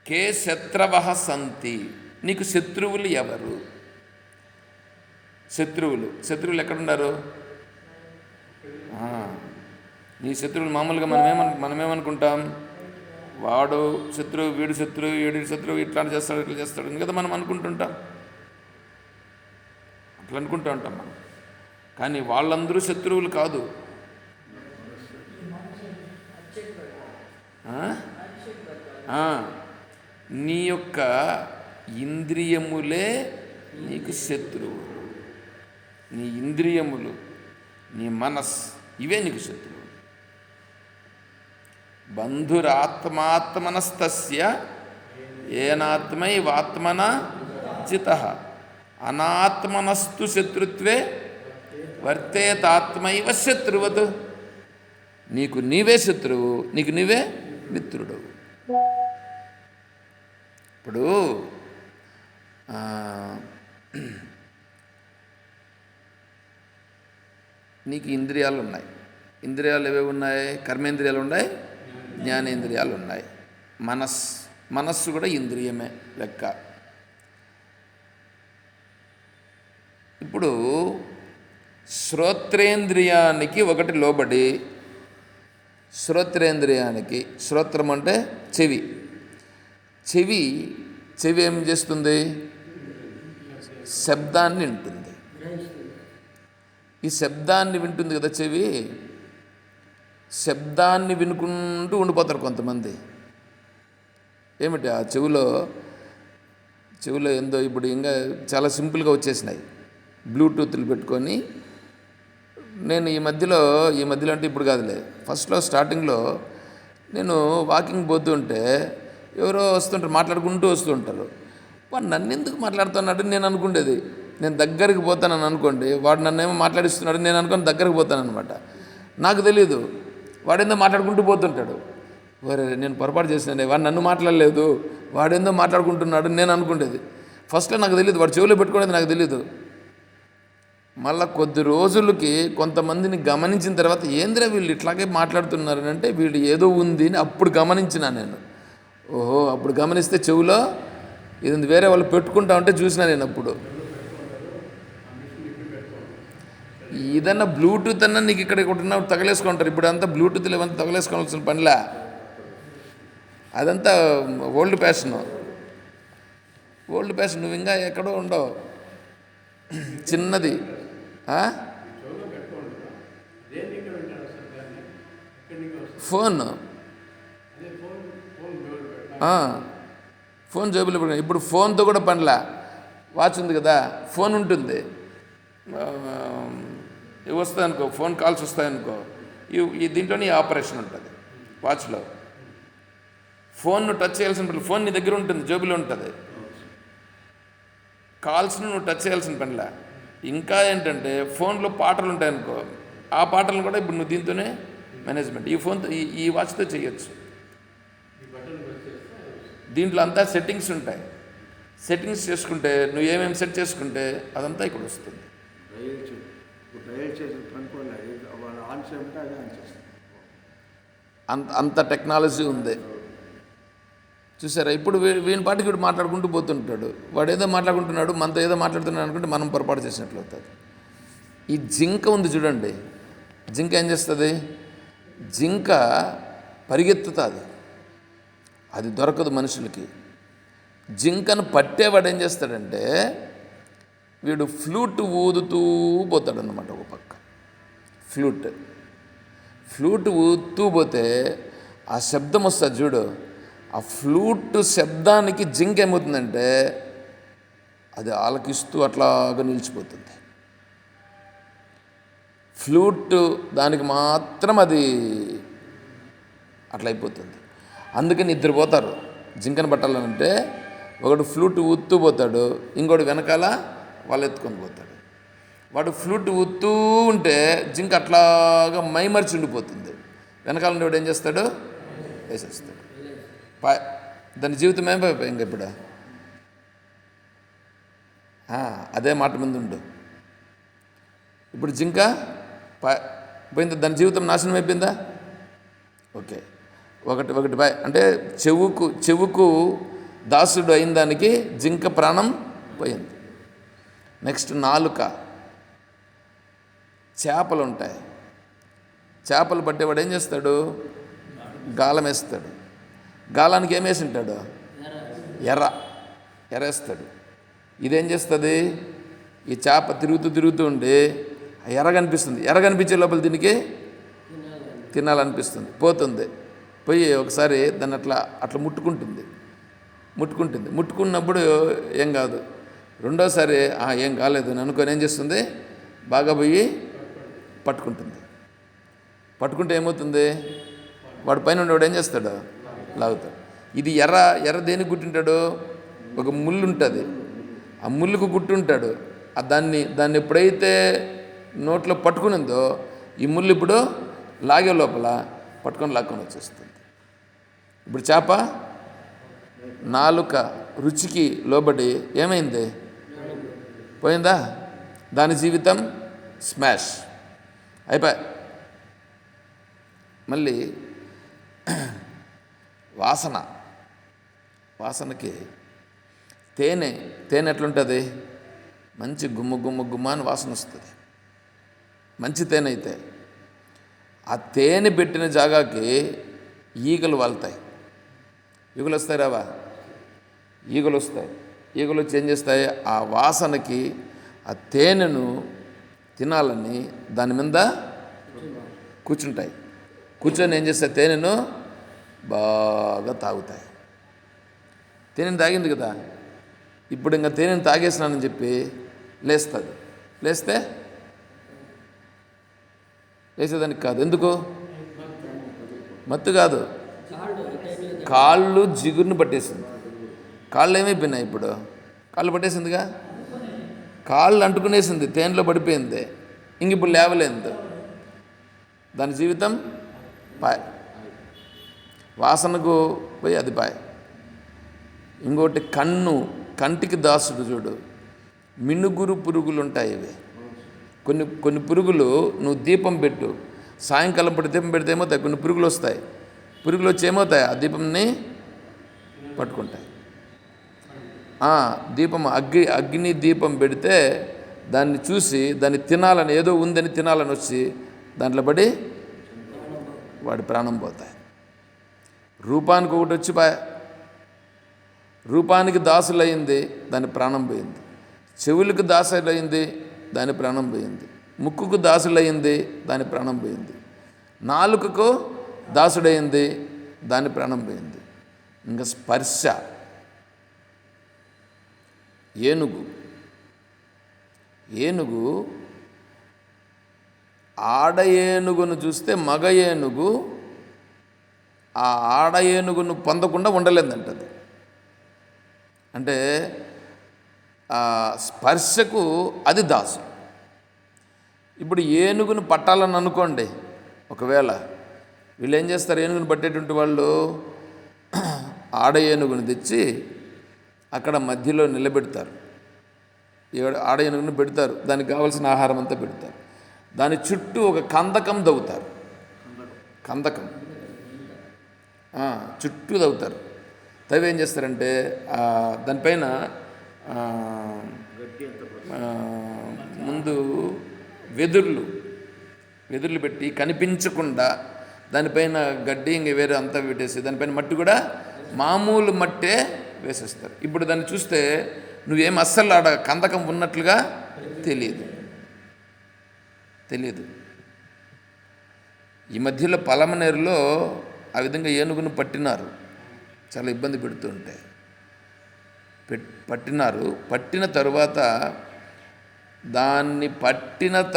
S1: కే శత్రవః సంతి, నీకు శత్రువులు ఎవరు? శత్రువులు ఎక్కడున్నారు? నీ శత్రువులు మామూలుగా మనమేమనుకుంటాం, వాడు శత్రువు, వీడు శత్రువు, వీడి శత్రువు, ఇట్లా చేస్తాడు ఇట్లా చేస్తాడు కదా మనం అనుకుంటుంటాం. అట్లా అనుకుంటూ ఉంటాం మనం. కానీ వాళ్ళందరూ శత్రువులు కాదు. నీ యొక్క ఇంద్రియములే నీకు శత్రువులు. నీ ఇంద్రియములు, నీ మనస్, ఇవే నీకు శత్రువులు. బంధురాత్మాత్మనస్తస్య ఏనాత్మైవాత్మన జితః అనాత్మనస్తు శత్రుత్వే వర్తేతాత్మైవ శత్రువత్. నీకు నీవే శత్రువు, నీకు నీవే మిత్రుడు. ఇప్పుడు నీకు ఇంద్రియాలు ఉన్నాయి. ఇంద్రియాలు ఏవేవి ఉన్నాయి? కర్మేంద్రియాలు ఉన్నాయి, జ్ఞానేంద్రియాలు ఉన్నాయి, మనస్సు కూడా ఇంద్రియమే లెక్క. ఇప్పుడు శ్రోత్రేంద్రియానికి ఒకటి లోబడి, శ్రోత్రేంద్రియానికి, శ్రోత్రం అంటే చెవి, చెవి ఏం చేస్తుంది? శబ్దాన్ని వింటుంది. ఈ శబ్దాన్ని వింటుంది కదా చెవి. శబ్దాన్ని వినుకుంటూ ఉండిపోతారు కొంతమంది. ఏమిటి ఆ చెవిలో ఏందో ఇప్పుడు ఇంకా చాలా సింపుల్గా వచ్చేసినాయి బ్లూటూత్లు పెట్టుకొని. నేను ఈ మధ్యలో అంటే ఇప్పుడు కాదులే, ఫస్ట్లో స్టార్టింగ్లో నేను వాకింగ్ పోతుంటే ఎవరో వస్తుంటారు, మాట్లాడుకుంటూ వస్తుంటారు. వాడు నన్ను ఎందుకు మాట్లాడుతున్నాడు నేను అనుకునేది. నేను దగ్గరికి పోతానని అనుకోండి, వాడు నన్నేమో మాట్లాడిస్తున్నాడు, నేను అనుకొని దగ్గరికి పోతానన్నమాట. నాకు తెలీదు వాడేందో మాట్లాడుకుంటూ పోతుంటాడు. నేను పొరపాటు చేసినానే, వాడు నన్ను మాట్లాడలేదు, వాడేందో మాట్లాడుకుంటున్నాడు నేను అనుకునేది. ఫస్ట్లో నాకు తెలియదు, వాడు చెవిలో పెట్టుకునేది నాకు తెలీదు. మళ్ళీ కొద్ది రోజులకి కొంతమందిని గమనించిన తర్వాత ఏంద్రా వీళ్ళు ఇట్లాగే మాట్లాడుతున్నారు అంటే వీళ్ళు ఏదో ఉంది అని అప్పుడు గమనించిన నేను. ఓహో, అప్పుడు గమనిస్తే చెవిలో ఇది వేరే వాళ్ళు పెట్టుకుంటా ఉంటే చూసినా నేను. అప్పుడు ఏదన్నా బ్లూటూత్ అన్నా నీకు ఇక్కడ ఉన్న తగలేసుకుంటారు. ఇప్పుడు అంతా బ్లూటూత్లు ఇవంతా తగలేసుకోవాల్సిన పనిలా, అదంతా ఓల్డ్ ఫ్యాషన్. నువ్వు ఇంకా ఎక్కడో ఉండవు. చిన్నది ఫోన్ జేబులో పెట్టుకుని. ఇప్పుడు ఫోన్తో కూడా పనిలా. వాచ్ ఉంది కదా, ఫోన్ ఉంటుంది, ఇవి వస్తాయనుకో, ఫోన్ కాల్స్ వస్తాయనుకో, ఈ దీంట్లోనే ఆపరేషన్ ఉంటుంది వాచ్లో. ఫోన్ను టచ్ చేయాల్సిన పని, ఫోన్ నీ దగ్గర ఉంటుంది, జేబులో ఉంటుంది. కాల్స్ను నువ్వు టచ్ చేయాల్సిన పనిలా. ఇంకా ఏంటంటే ఫోన్లో పాటలు ఉంటాయనుకో, ఆ పాటలను కూడా ఇప్పుడు నువ్వు దీంతోనే మేనేజ్మెంట్ ఈ ఫోన్తో ఈ వాచ్తో చేయొచ్చు. దీంట్లో అంతా సెట్టింగ్స్ ఉంటాయి. సెట్టింగ్స్ చేసుకుంటే నువ్వు ఏమేమి సెట్ చేసుకుంటే అదంతా ఇక్కడ వస్తుంది. అంత టెక్నాలజీ ఉంది చూసారా. ఇప్పుడు వీని పాటికి వీడు మాట్లాడుకుంటూ పోతుంటాడు, వాడు ఏదో మాట్లాడుకుంటున్నాడు, మనతో ఏదో మాట్లాడుతున్నాడు అనుకుంటే మనం పొరపాటు చేసినట్లు అవుతుంది. ఈ జింక ఉంది చూడండి, జింక ఏం చేస్తుంది? జింక పరిగెత్తుతుంది, అది దొరకదు మనుషులకి. జింకను పట్టేవాడు ఏం చేస్తాడంటే వీడు ఫ్లూట్ ఊదుతూ పోతాడనమాట. ఒక పక్క ఫ్లూట్ ఊదుతూ పోతే ఆ శబ్దం వస్తుంది చూడు, ఆ ఫ్లూట్ శబ్దానికి జింక ఏమవుతుందంటే అది ఆలకిస్తూ అట్లాగా నిలిచిపోతుంది. ఫ్లూట్ దానికి మాత్రం అది అట్లా అయిపోతుంది. అందుకని ఇద్దరు పోతారు జింకను పట్టాలంటే. ఒకడు ఫ్లూట్ ఊత్తూ పోతాడు, ఇంకోటి వెనకాల వాళ్ళు ఎత్తుకొని పోతాడు. వాడు ఫ్లూట్ ఊత్తూ ఉంటే జింక అట్లాగా మైమరిచి ఉండిపోతుంది. వెనకాల ఉండేవాడు ఏం చేస్తాడు? వేసేస్తాడు. దాని జీవితం ఏమైపోయి ఇంక ఇప్పుడు అదే మాట ముందు ఉండు. ఇప్పుడు జింక పోయిందా? దాని జీవితం నాశనం అయిపోయిందా? ఓకే, ఒకటి బాయ్ అంటే చెవుకు దాసుడు అయిన దానికి జింక ప్రాణం పోయింది. నెక్స్ట్ నాలుక. చేపలు ఉంటాయి, చేపలు పట్టేవాడు ఏం చేస్తాడు? గాలం వేస్తాడు. గాలానికి ఏం వేసి ఉంటాడు? ఎర్రేస్తాడు. ఇదేం చేస్తుంది? ఈ చేప తిరుగుతూ ఉండి ఎర్ర కనిపిస్తుంది. ఎర్ర కనిపించే లోపల దీనికి తినాలనిపిస్తుంది. పోయి ఒకసారి దాన్ని అట్లా ముట్టుకున్నప్పుడు ఏం కాదు. రెండోసారి ఏం కాలేదు అని అనుకొని ఏం చేస్తుంది? బాగా పోయి పట్టుకుంటుంది. పట్టుకుంటే ఏమవుతుంది? వాడు పైన ఉండేవాడు ఏం చేస్తాడు? లాగుతాడు. ఇది ఎర్ర దేనికి గుట్టుంటాడు? ఒక ముళ్ళు ఉంటుంది, ఆ ముళ్ళుకు గుట్టుంటాడు. దాన్ని ఎప్పుడైతే నోట్లో పట్టుకునిందో ఈ ముళ్ళు ఇప్పుడు లాగే లోపల లాక్కొని వచ్చేస్తుంది. ఇప్పుడు చేప నాలుక రుచికి లోబడి ఏమైంది? పోయిందా? దాని జీవితం స్మాష్ అయిపోయి. మళ్ళీ వాసనకి తేనె ఎట్లుంటుంది? మంచి గుమ్మ అని వాసన వస్తుంది, మంచి తేనె అయితే. ఆ తేనె పెట్టిన జాగాకి ఈగలు వాళ్తాయి. ఈగలు వస్తాయి రావా? ఈగలు వస్తాయి. ఈగలు వచ్చి ఏం చేస్తాయి? ఆ వాసనకి ఆ తేనెను తినాలని దాని మీద కూర్చుంటాయి. కూర్చొని ఏం చేస్తాయి? తేనెను బాగా తాగుతాయి. తేనెను తాగింది కదా, ఇప్పుడు ఇంకా తేనెను తాగేసినానని చెప్పి లేస్తుంది. లేచేదానికి కాదు. ఎందుకు? మత్తు కాదు, కాళ్ళు జిగురుని పట్టేసింది. కాళ్ళు ఏమైపోయినాయి? ఇప్పుడు కాళ్ళు పట్టేసిందిగా, కాళ్ళు అంటుకునేసింది, తేనెలో పడిపోయింది. ఇంక ఇప్పుడు లేవలేదు. దాని జీవితం పాయ్. వాసనకు పోయి అది పాయ్. ఇంకోటి కంటికి దాసుడు చూడు. మినుగురు పురుగులు ఉంటాయి. ఇవి కొన్ని పురుగులు నువ్వు దీపం పెట్టు, సాయంకాలం పూట దీపం పెడితే ఏమవుతాయి? కొన్ని పురుగులు వస్తాయి. పురుగులు వచ్చి ఏమవుతాయి? ఆ దీపంని పట్టుకుంటాయి. దీపం అగ్ని దీపం పెడితే దాన్ని చూసి దాన్ని తినాలని, ఏదో ఉందని తినాలని వచ్చి దాంట్లో పడి వాడి ప్రాణం పోతాయి. రూపానికి ఒకటి వచ్చి రూపానికి దాసులయ్యింది, దాని ప్రాణం పోయింది. చెవులకు దాసులయ్యింది, దాని ప్రాణం పోయింది. ముక్కుకు దాసులయ్యింది, దాని ప్రాణం పోయింది. నాలుకకు దాసుడయింది, దాని ప్రాణం పోయింది. ఇంకా స్పర్శ, ఏనుగు ఆడ ఏనుగును చూస్తే మగ ఏనుగు ఆ ఆడ ఏనుగును పొందకుండా ఉండలేదంటది. అంటే ఆ స్పర్శకు అది దాసు. ఇప్పుడు ఏనుగును పట్టాలని అనుకోండి, ఒకవేళ వీళ్ళు ఏం చేస్తారు? ఏనుగును పట్టేటువంటి వాళ్ళు ఆడ ఏనుగును తెచ్చి అక్కడ మధ్యలో నిలబెడతారు. ఆడ ఏనుగును పెడతారు, దానికి కావాల్సిన ఆహారం అంతా పెడతారు. దాని చుట్టూ ఒక కందకం దవ్వుతారు. కందకం చుట్టూ దవ్వుతారు. తవ్వి ఏం చేస్తారంటే దానిపైన ముందు వెదుర్లు పెట్టి కనిపించకుండా దానిపైన గడ్డి ఇంక వేరే అంతా పెట్టేసి దానిపైన మట్టి కూడా మామూలు మట్టే వేసేస్తారు. ఇప్పుడు దాన్ని చూస్తే నువ్వేం అస్సలు ఆడ కందకం ఉన్నట్లుగా తెలియదు. ఈ మధ్యలో పలమనేరులో ఆ విధంగా ఏనుగును పట్టినారు, చాలా ఇబ్బంది పెడుతుంటే పట్టిన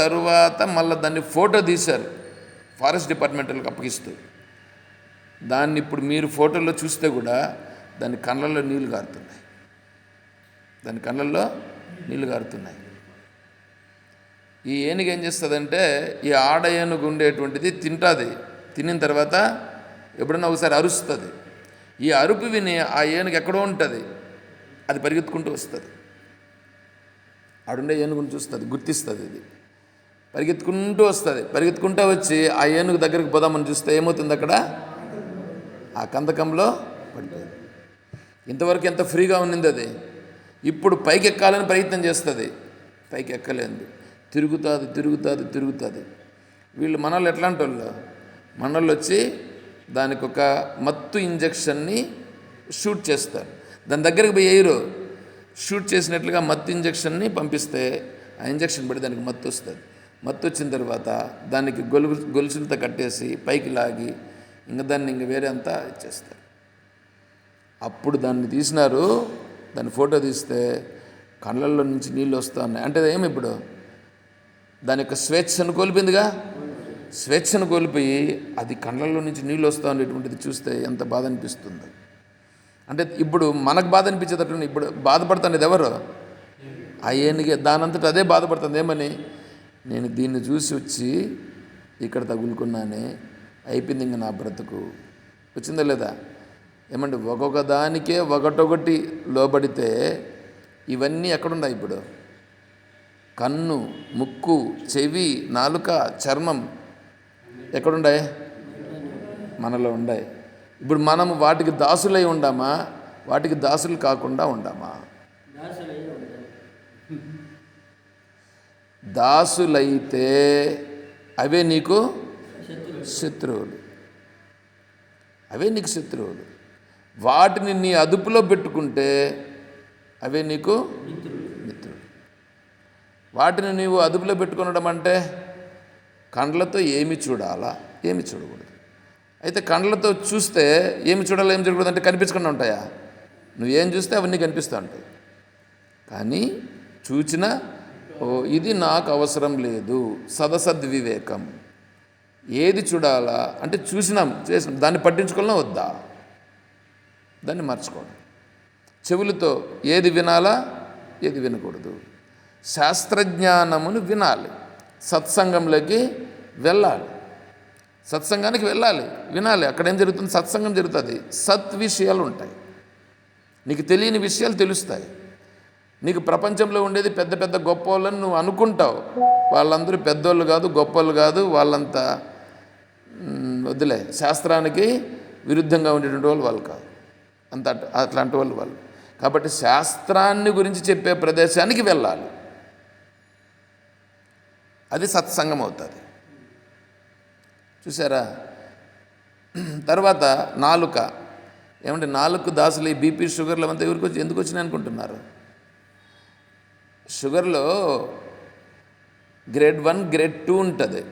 S1: తరువాత మళ్ళీ దాన్ని ఫోటో తీశారు, ఫారెస్ట్ డిపార్ట్మెంట్కి అప్పగిస్తూ. దాన్ని ఇప్పుడు మీరు ఫోటోలో చూస్తే కూడా దాని కళ్ళల్లో నీళ్లు గారుతున్నాయి. ఈ ఏనుగు ఏం చేస్తుందంటే ఈ ఆడ ఏనుగు ఉండేటువంటిది తింటుంది. తినిన తర్వాత ఎప్పుడన్నా ఒకసారి అరుస్తుంది. ఈ అరుపు విని ఆ ఏనుగు ఎక్కడో ఉంటుంది, అది పరిగెత్తుకుంటూ వస్తుంది. ఆడుండే ఏనుగును చూస్తుంది, గుర్తిస్తుంది. ఇది పరిగెత్తుకుంటూ వస్తుంది. పరిగెత్తుకుంటూ వచ్చి ఆ ఏనుగు దగ్గరికి పోదామని చూస్తే ఏమవుతుంది? అక్కడ ఆ కందకంలో పడిపోయింది. ఇంతవరకు ఎంత ఫ్రీగా ఉన్నింది అది, ఇప్పుడు పైకి ఎక్కాలని ప్రయత్నం చేస్తుంది, పైకి ఎక్కలేదు. తిరుగుతుంది. వీళ్ళు మనోళ్ళు ఎట్లాంటి వాళ్ళు? మనోళ్ళు వచ్చి దానికి ఒక మత్తు ఇంజెక్షన్ని షూట్ చేస్తారు. దాని దగ్గరికి పోయి షూట్ చేసినట్లుగా మత్తు ఇంజెక్షన్ని పంపిస్తే ఆ ఇంజెక్షన్ పడి దానికి మత్తు వస్తుంది. మత్తు వచ్చిన తర్వాత దానికి గొలుసులతో కట్టేసి పైకి లాగి దాన్ని వేరే అంతా ఇచ్చేస్తారు. అప్పుడు దాన్ని తీసినారు, దాన్ని ఫోటో తీస్తే కళ్ళల్లో నుంచి నీళ్ళు వస్తూ ఉన్నాయి. అంటే ఏమి ఇప్పుడు దాని యొక్క స్వేచ్ఛను కోల్పోయిందిగా. స్వేచ్ఛను కోల్పోయి అది కళ్ళల్లో నుంచి నీళ్ళు వస్తూ ఉండేటువంటిది చూస్తే ఎంత బాధ అనిపిస్తుంది. అంటే ఇప్పుడు మనకు బాధ అనిపించేటట్టు ఇప్పుడు బాధపడుతుంది ఎవరు? ఆ ఏనుగే దానంతట అదే బాధపడుతుంది. ఏమని? నేను దీన్ని చూసి వచ్చి ఇక్కడ తగులుకున్నానే, అయిపోయింది ఇంక నా బ్రతుకు. వచ్చిందా లేదా? ఏమంటే ఒక్కొక్క దానికే ఒకటొకటి లోబడితే ఇవన్నీ ఎక్కడున్నాయి ఇప్పుడు? కన్ను, ముక్కు, చెవి, నాలుక, చర్మం ఎక్కడున్నాయి? మనలో ఉన్నాయి. ఇప్పుడు మనం వాటికి దాసులై ఉండామా, వాటికి దాసులు కాకుండా ఉండామా? దాసులైతే అవే నీకు శత్రువులు, అవే నీకు శత్రువులు. వాటిని నీ అదుపులో పెట్టుకుంటే అవే నీకు మిత్రులు. వాటిని నీవు అదుపులో పెట్టుకునడం అంటే కండ్లతో ఏమి చూడాలా, ఏమి చూడకూడదు. అయితే కండ్లతో చూస్తే ఏమి చూడాలి, ఏమి చూడకూడదు అంటే కనిపించకుండా ఉంటాయా? నువ్వేం చూస్తే అవన్నీ కనిపిస్తూ ఉంటాయి. కానీ చూచిన ఇది నాకు అవసరం లేదు, సదసద్వివేకం. ఏది చూడాలా అంటే చూసినాం, చేసినాం, దాన్ని పట్టించుకోవాలన్నా వద్దా, దాన్ని మార్చుకోవడం. చెవులతో ఏది వినాలా, ఏది వినకూడదు. శాస్త్రజ్ఞానమును వినాలి, సత్సంగంలోకి వెళ్ళాలి, సత్సంగానికి వెళ్ళాలి, వినాలి. అక్కడ ఏం జరుగుతుంది? సత్సంగం జరుగుతుంది. సత్ విషయాలు ఉంటాయి, నీకు తెలియని విషయాలు తెలుస్తాయి. నీకు ప్రపంచంలో ఉండేది పెద్ద పెద్ద గొప్ప వాళ్ళని నువ్వు అనుకుంటావు. వాళ్ళందరూ పెద్దోళ్ళు కాదు, గొప్పలు కాదు, వాళ్ళంతా వద్దులే, శాస్త్రానికి విరుద్ధంగా ఉండేటువంటి వాళ్ళు కాదు, అంత అట్లాంటి వాళ్ళు. కాబట్టి శాస్త్రాన్ని గురించి చెప్పే ప్రదేశానికి వెళ్ళాలి, అది సత్సంగం అవుతుంది. చూసారా? తర్వాత నాలుక. ఏమంటే నాలుగు దాసులు, ఈ బీపీ షుగర్లు అంతా ఎందుకు వచ్చినాయి అనుకుంటున్నారు? షుగర్లో గ్రేడ్ 1, గ్రేడ్ 2 ఉంటుంది,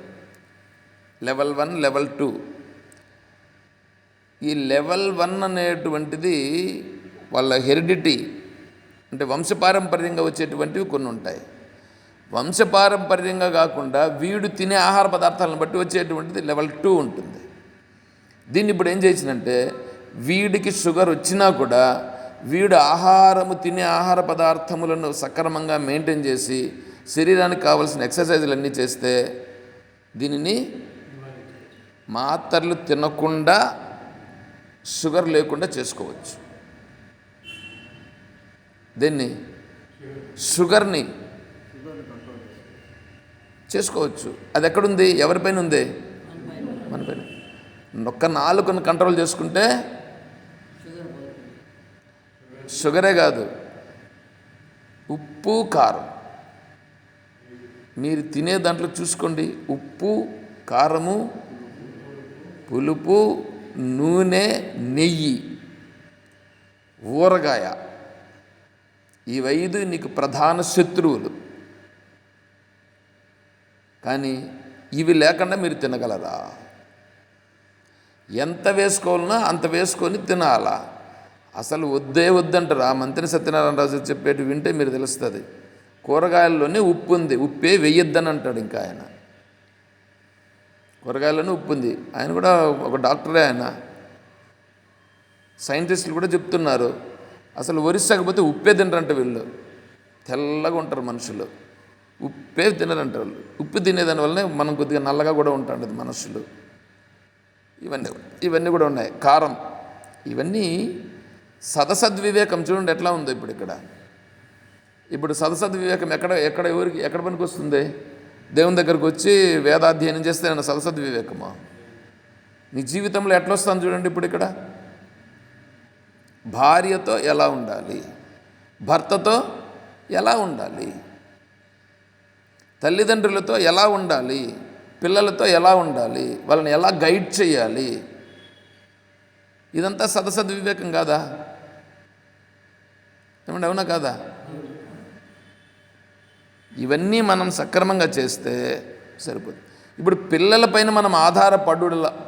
S1: లెవెల్ 1, లెవెల్ 2. ఈ లెవెల్ 1 అనేటువంటిది వాళ్ళ హెరిడిటీ, అంటే వంశపారంపర్యంగా వచ్చేటువంటివి కొన్ని ఉంటాయి. వంశపారంపర్యంగా కాకుండా వీడు తినే ఆహార పదార్థాలను బట్టి వచ్చేటువంటిది లెవెల్ 2 ఉంటుంది. దీన్ని ఇప్పుడు ఏం చేసిందంటే, వీడికి షుగర్ వచ్చినా కూడా వీడు తినే ఆహార పదార్థములను సక్రమంగా మెయింటైన్ చేసి శరీరానికి కావాల్సిన ఎక్సర్సైజులన్నీ చేస్తే దీనిని మాత్రలు తినకుండా షుగర్ లేకుండా చేసుకోవచ్చు. దీన్ని షుగర్ని చేసుకోవచ్చు. అది ఎక్కడుంది? ఎవరిపైన ఉంది? మనపైన. ఒక్క నాలుకను కంట్రోల్ చేసుకుంటే షుగరే కాదు, ఉప్పు, కారం మీరు తినే దాంట్లో చూసుకోండి. ఉప్పు, కారము, పులుపు, నూనె, నెయ్యి, ఊరగాయ, ఈ 5 నీకు ప్రధాన శత్రువులు. కానీ ఇవి లేకుండా మీరు తినగలరా? ఎంత వేసుకోవాలన్నా అంత వేసుకొని తినాలా. అసలు వద్దంటారు. ఆ మంత్రి సత్యనారాయణ రాజు చెప్పేటి వింటే మీరు తెలుస్తుంది. కూరగాయల్లోనే ఉప్పు ఉంది, ఉప్పే వెయ్యొద్దని అంటాడు. ఇంకా ఆయన కూరగాయల్లోనే ఉప్పు ఉంది. ఆయన కూడా ఒక డాక్టరే. ఆయన సైంటిస్టులు కూడా చెప్తున్నారు, అసలు ఒరిస్సాకపోతే ఉప్పే తినరంట వీళ్ళు. తెల్లగా ఉంటారు మనుషులు, ఉప్పే తినరంటారు. ఉప్పు తినేదాని వల్లనే మనం కొద్దిగా నల్లగా కూడా ఉంటుంది మనుషులు. ఇవన్నీ కూడా ఉన్నాయి. కారం, ఇవన్నీ సదసద్వివేకం. చూడండి ఎట్లా ఉందో ఇప్పుడు సదసద్వివేకం ఎక్కడ పనికి వస్తుంది? దేవుని దగ్గరకు వచ్చి వేదాధ్యయనం చేస్తే నేను సదసద్వివేకమా? నీ జీవితంలో ఎట్లా వస్తాను చూడండి. ఇక్కడ భార్యతో ఎలా ఉండాలి, భర్తతో ఎలా ఉండాలి, తల్లిదండ్రులతో ఎలా ఉండాలి, పిల్లలతో ఎలా ఉండాలి, వాళ్ళని ఎలా గైడ్ చేయాలి, ఇదంతా సదసద్వివేకం కాదా? ఏమంటే అవునా కాదా? ఇవన్నీ మనం సక్రమంగా చేస్తే సరిపోతుంది. ఇప్పుడు పిల్లలపైన మనం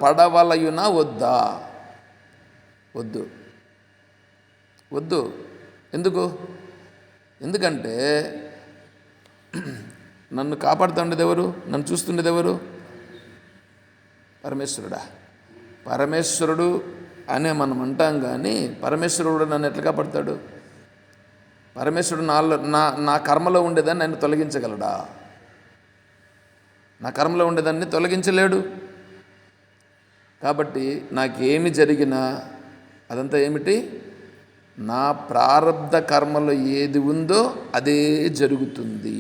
S1: పడవలయునా వద్దా? వద్దు. ఎందుకంటే నన్ను కాపాడుతూ ఉండేది ఎవరు? నన్ను చూస్తుండేది ఎవరు? పరమేశ్వరుడా? పరమేశ్వరుడు అనే మనం అంటాం, కానీ పరమేశ్వరుడు నన్ను ఎట్లా కాపాడతాడు? పరమేశ్వరుడు నా కర్మలో ఉండేదాన్ని నన్ను తొలగించగలడా? నా కర్మలో ఉండేదాన్ని తొలగించలేడు. కాబట్టి నాకేమి జరిగినా అదంతా ఏమిటి? నా ప్రారబ్ధ కర్మలో ఏది ఉందో అదే జరుగుతుంది.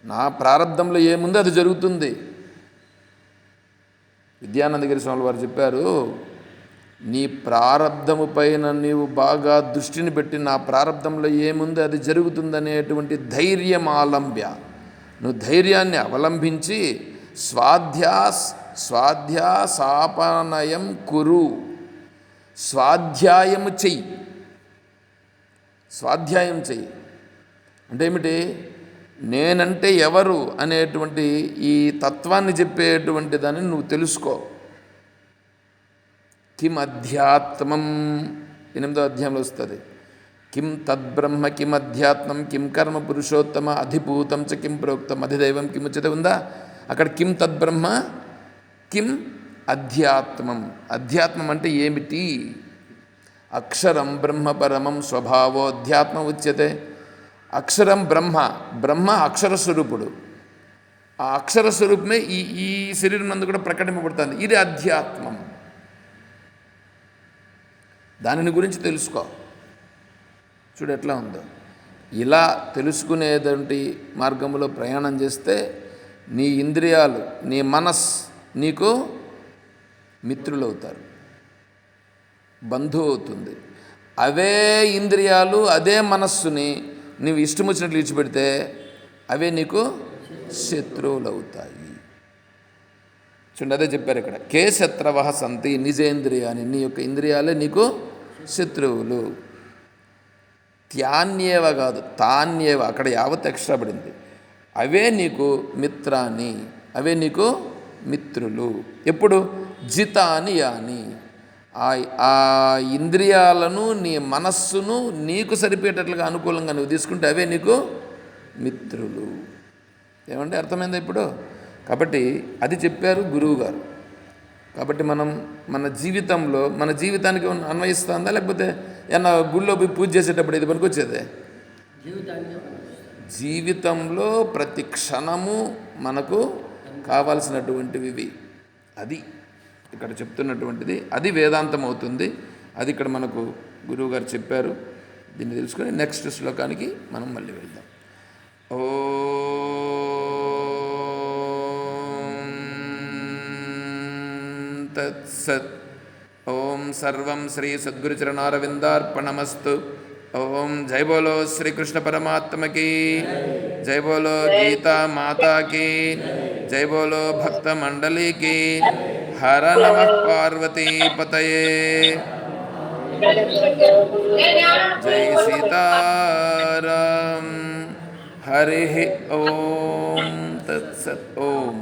S1: నా ప్రారబ్ధంలో ఏముందో అది జరుగుతుంది. విద్యానందగిరి స్వామి వారు చెప్పారు, నీ ప్రారబ్ధము పైన నీవు బాగా దృష్టిని పెట్టి నా ప్రారబ్ధంలో ఏముందో అది జరుగుతుందనేటువంటి ధైర్యం ఆలంబ్య, నువ్వు ధైర్యాన్ని అవలంబించి స్వాధ్యాసాపనయం కురు, స్వాధ్యాయం చెయ్యి. స్వాధ్యాయం చెయ్యి అంటే ఏమిటి? నేనంటే ఎవరు అనేటువంటి ఈ తత్వాన్ని చెప్పేటువంటి దాన్ని నువ్వు తెలుసుకో. కిం అధ్యాత్మం 8వ అధ్యాయంలో వస్తుంది. కిం తద్బ్రహ్మ కిం అధ్యాత్మం కిం కర్మ పురుషోత్తమ అధిభూతం చ కిం ప్రోక్తం అధిదైవం కిం ఉచ్యతే ఉందా? అక్కడ కిం తద్బ్రహ్మ కిం అధ్యాత్మం. అధ్యాత్మం అంటే ఏమిటి? అక్షరం బ్రహ్మ పరమం స్వభావో అధ్యాత్మం ఉచ్యతే. అక్షరం బ్రహ్మ, బ్రహ్మ అక్షర స్వరూపుడు. ఆ అక్షర స్వరూపమే ఈ శరీరం నందు కూడా ప్రకటింపబడుతుంది. ఇది అధ్యాత్మం. దానిని గురించి తెలుసుకో. చూడు ఎట్లా ఉందో. ఇలా తెలుసుకునేటువంటి మార్గంలో ప్రయాణం చేస్తే నీ ఇంద్రియాలు, నీ మనస్ నీకు మిత్రులు అవుతారు, బంధువు అవుతుంది. అవే ఇంద్రియాలు, అదే మనస్సుని నీవు ఇష్టం వచ్చినట్లు విడిచిపెడితే అవే నీకు శత్రువులు అవుతాయి. చూడండి, అదే చెప్పారు ఇక్కడ. కే శత్రవః సంతి నిజేంద్రియాన్ని, నీ యొక్క ఇంద్రియాలే నీకు శత్రువులు. త్యాన్యేవ కాదు, తాన్యేవ, అక్కడ యావత్ ఎక్స్ట్రా పడింది. అవే నీకు మిత్రాన్ని, అవే నీకు మిత్రులు. ఎప్పుడు? జితాని యాని, ఆ ఇంద్రియాలను నీ మనస్సును నీకు సరిపోయేటట్లుగా అనుకూలంగా నువ్వు తీసుకుంటే అవే నీకు మిత్రులు. ఏమంటే అర్థమైందా ఇప్పుడు? కాబట్టి అది చెప్పారు గురువు గారు. కాబట్టి మనం మన జీవితంలో, మన జీవితానికి అన్వయిస్తుందా, లేకపోతే ఏమన్నా గుళ్ళో పోయి పూజ చేసేటప్పుడు ఇది పనికొచ్చేదే? జీవితంలో ప్రతి క్షణము మనకు కావాల్సినటువంటివి అది ఇక్కడ చెప్తున్నటువంటిది. అది వేదాంతం అవుతుంది. అది ఇక్కడ మనకు గురువుగారు చెప్పారు. దీన్ని తెలుసుకొని నెక్స్ట్ శ్లోకానికి మనం మళ్ళీ వెళ్దాం. ఓం తత్సత్. ఓం సర్వం శ్రీ సద్గురుచరణారవిందార్పణమస్తు. ఓం జై బోలో శ్రీకృష్ణ పరమాత్మకి, జై బోలో గీతా మాతాకి, జై బోలో భక్త మండలికి. హర నమః పార్వతీపతయే. జై సీతారాం. హరి ఓం తత్సత్. ఓం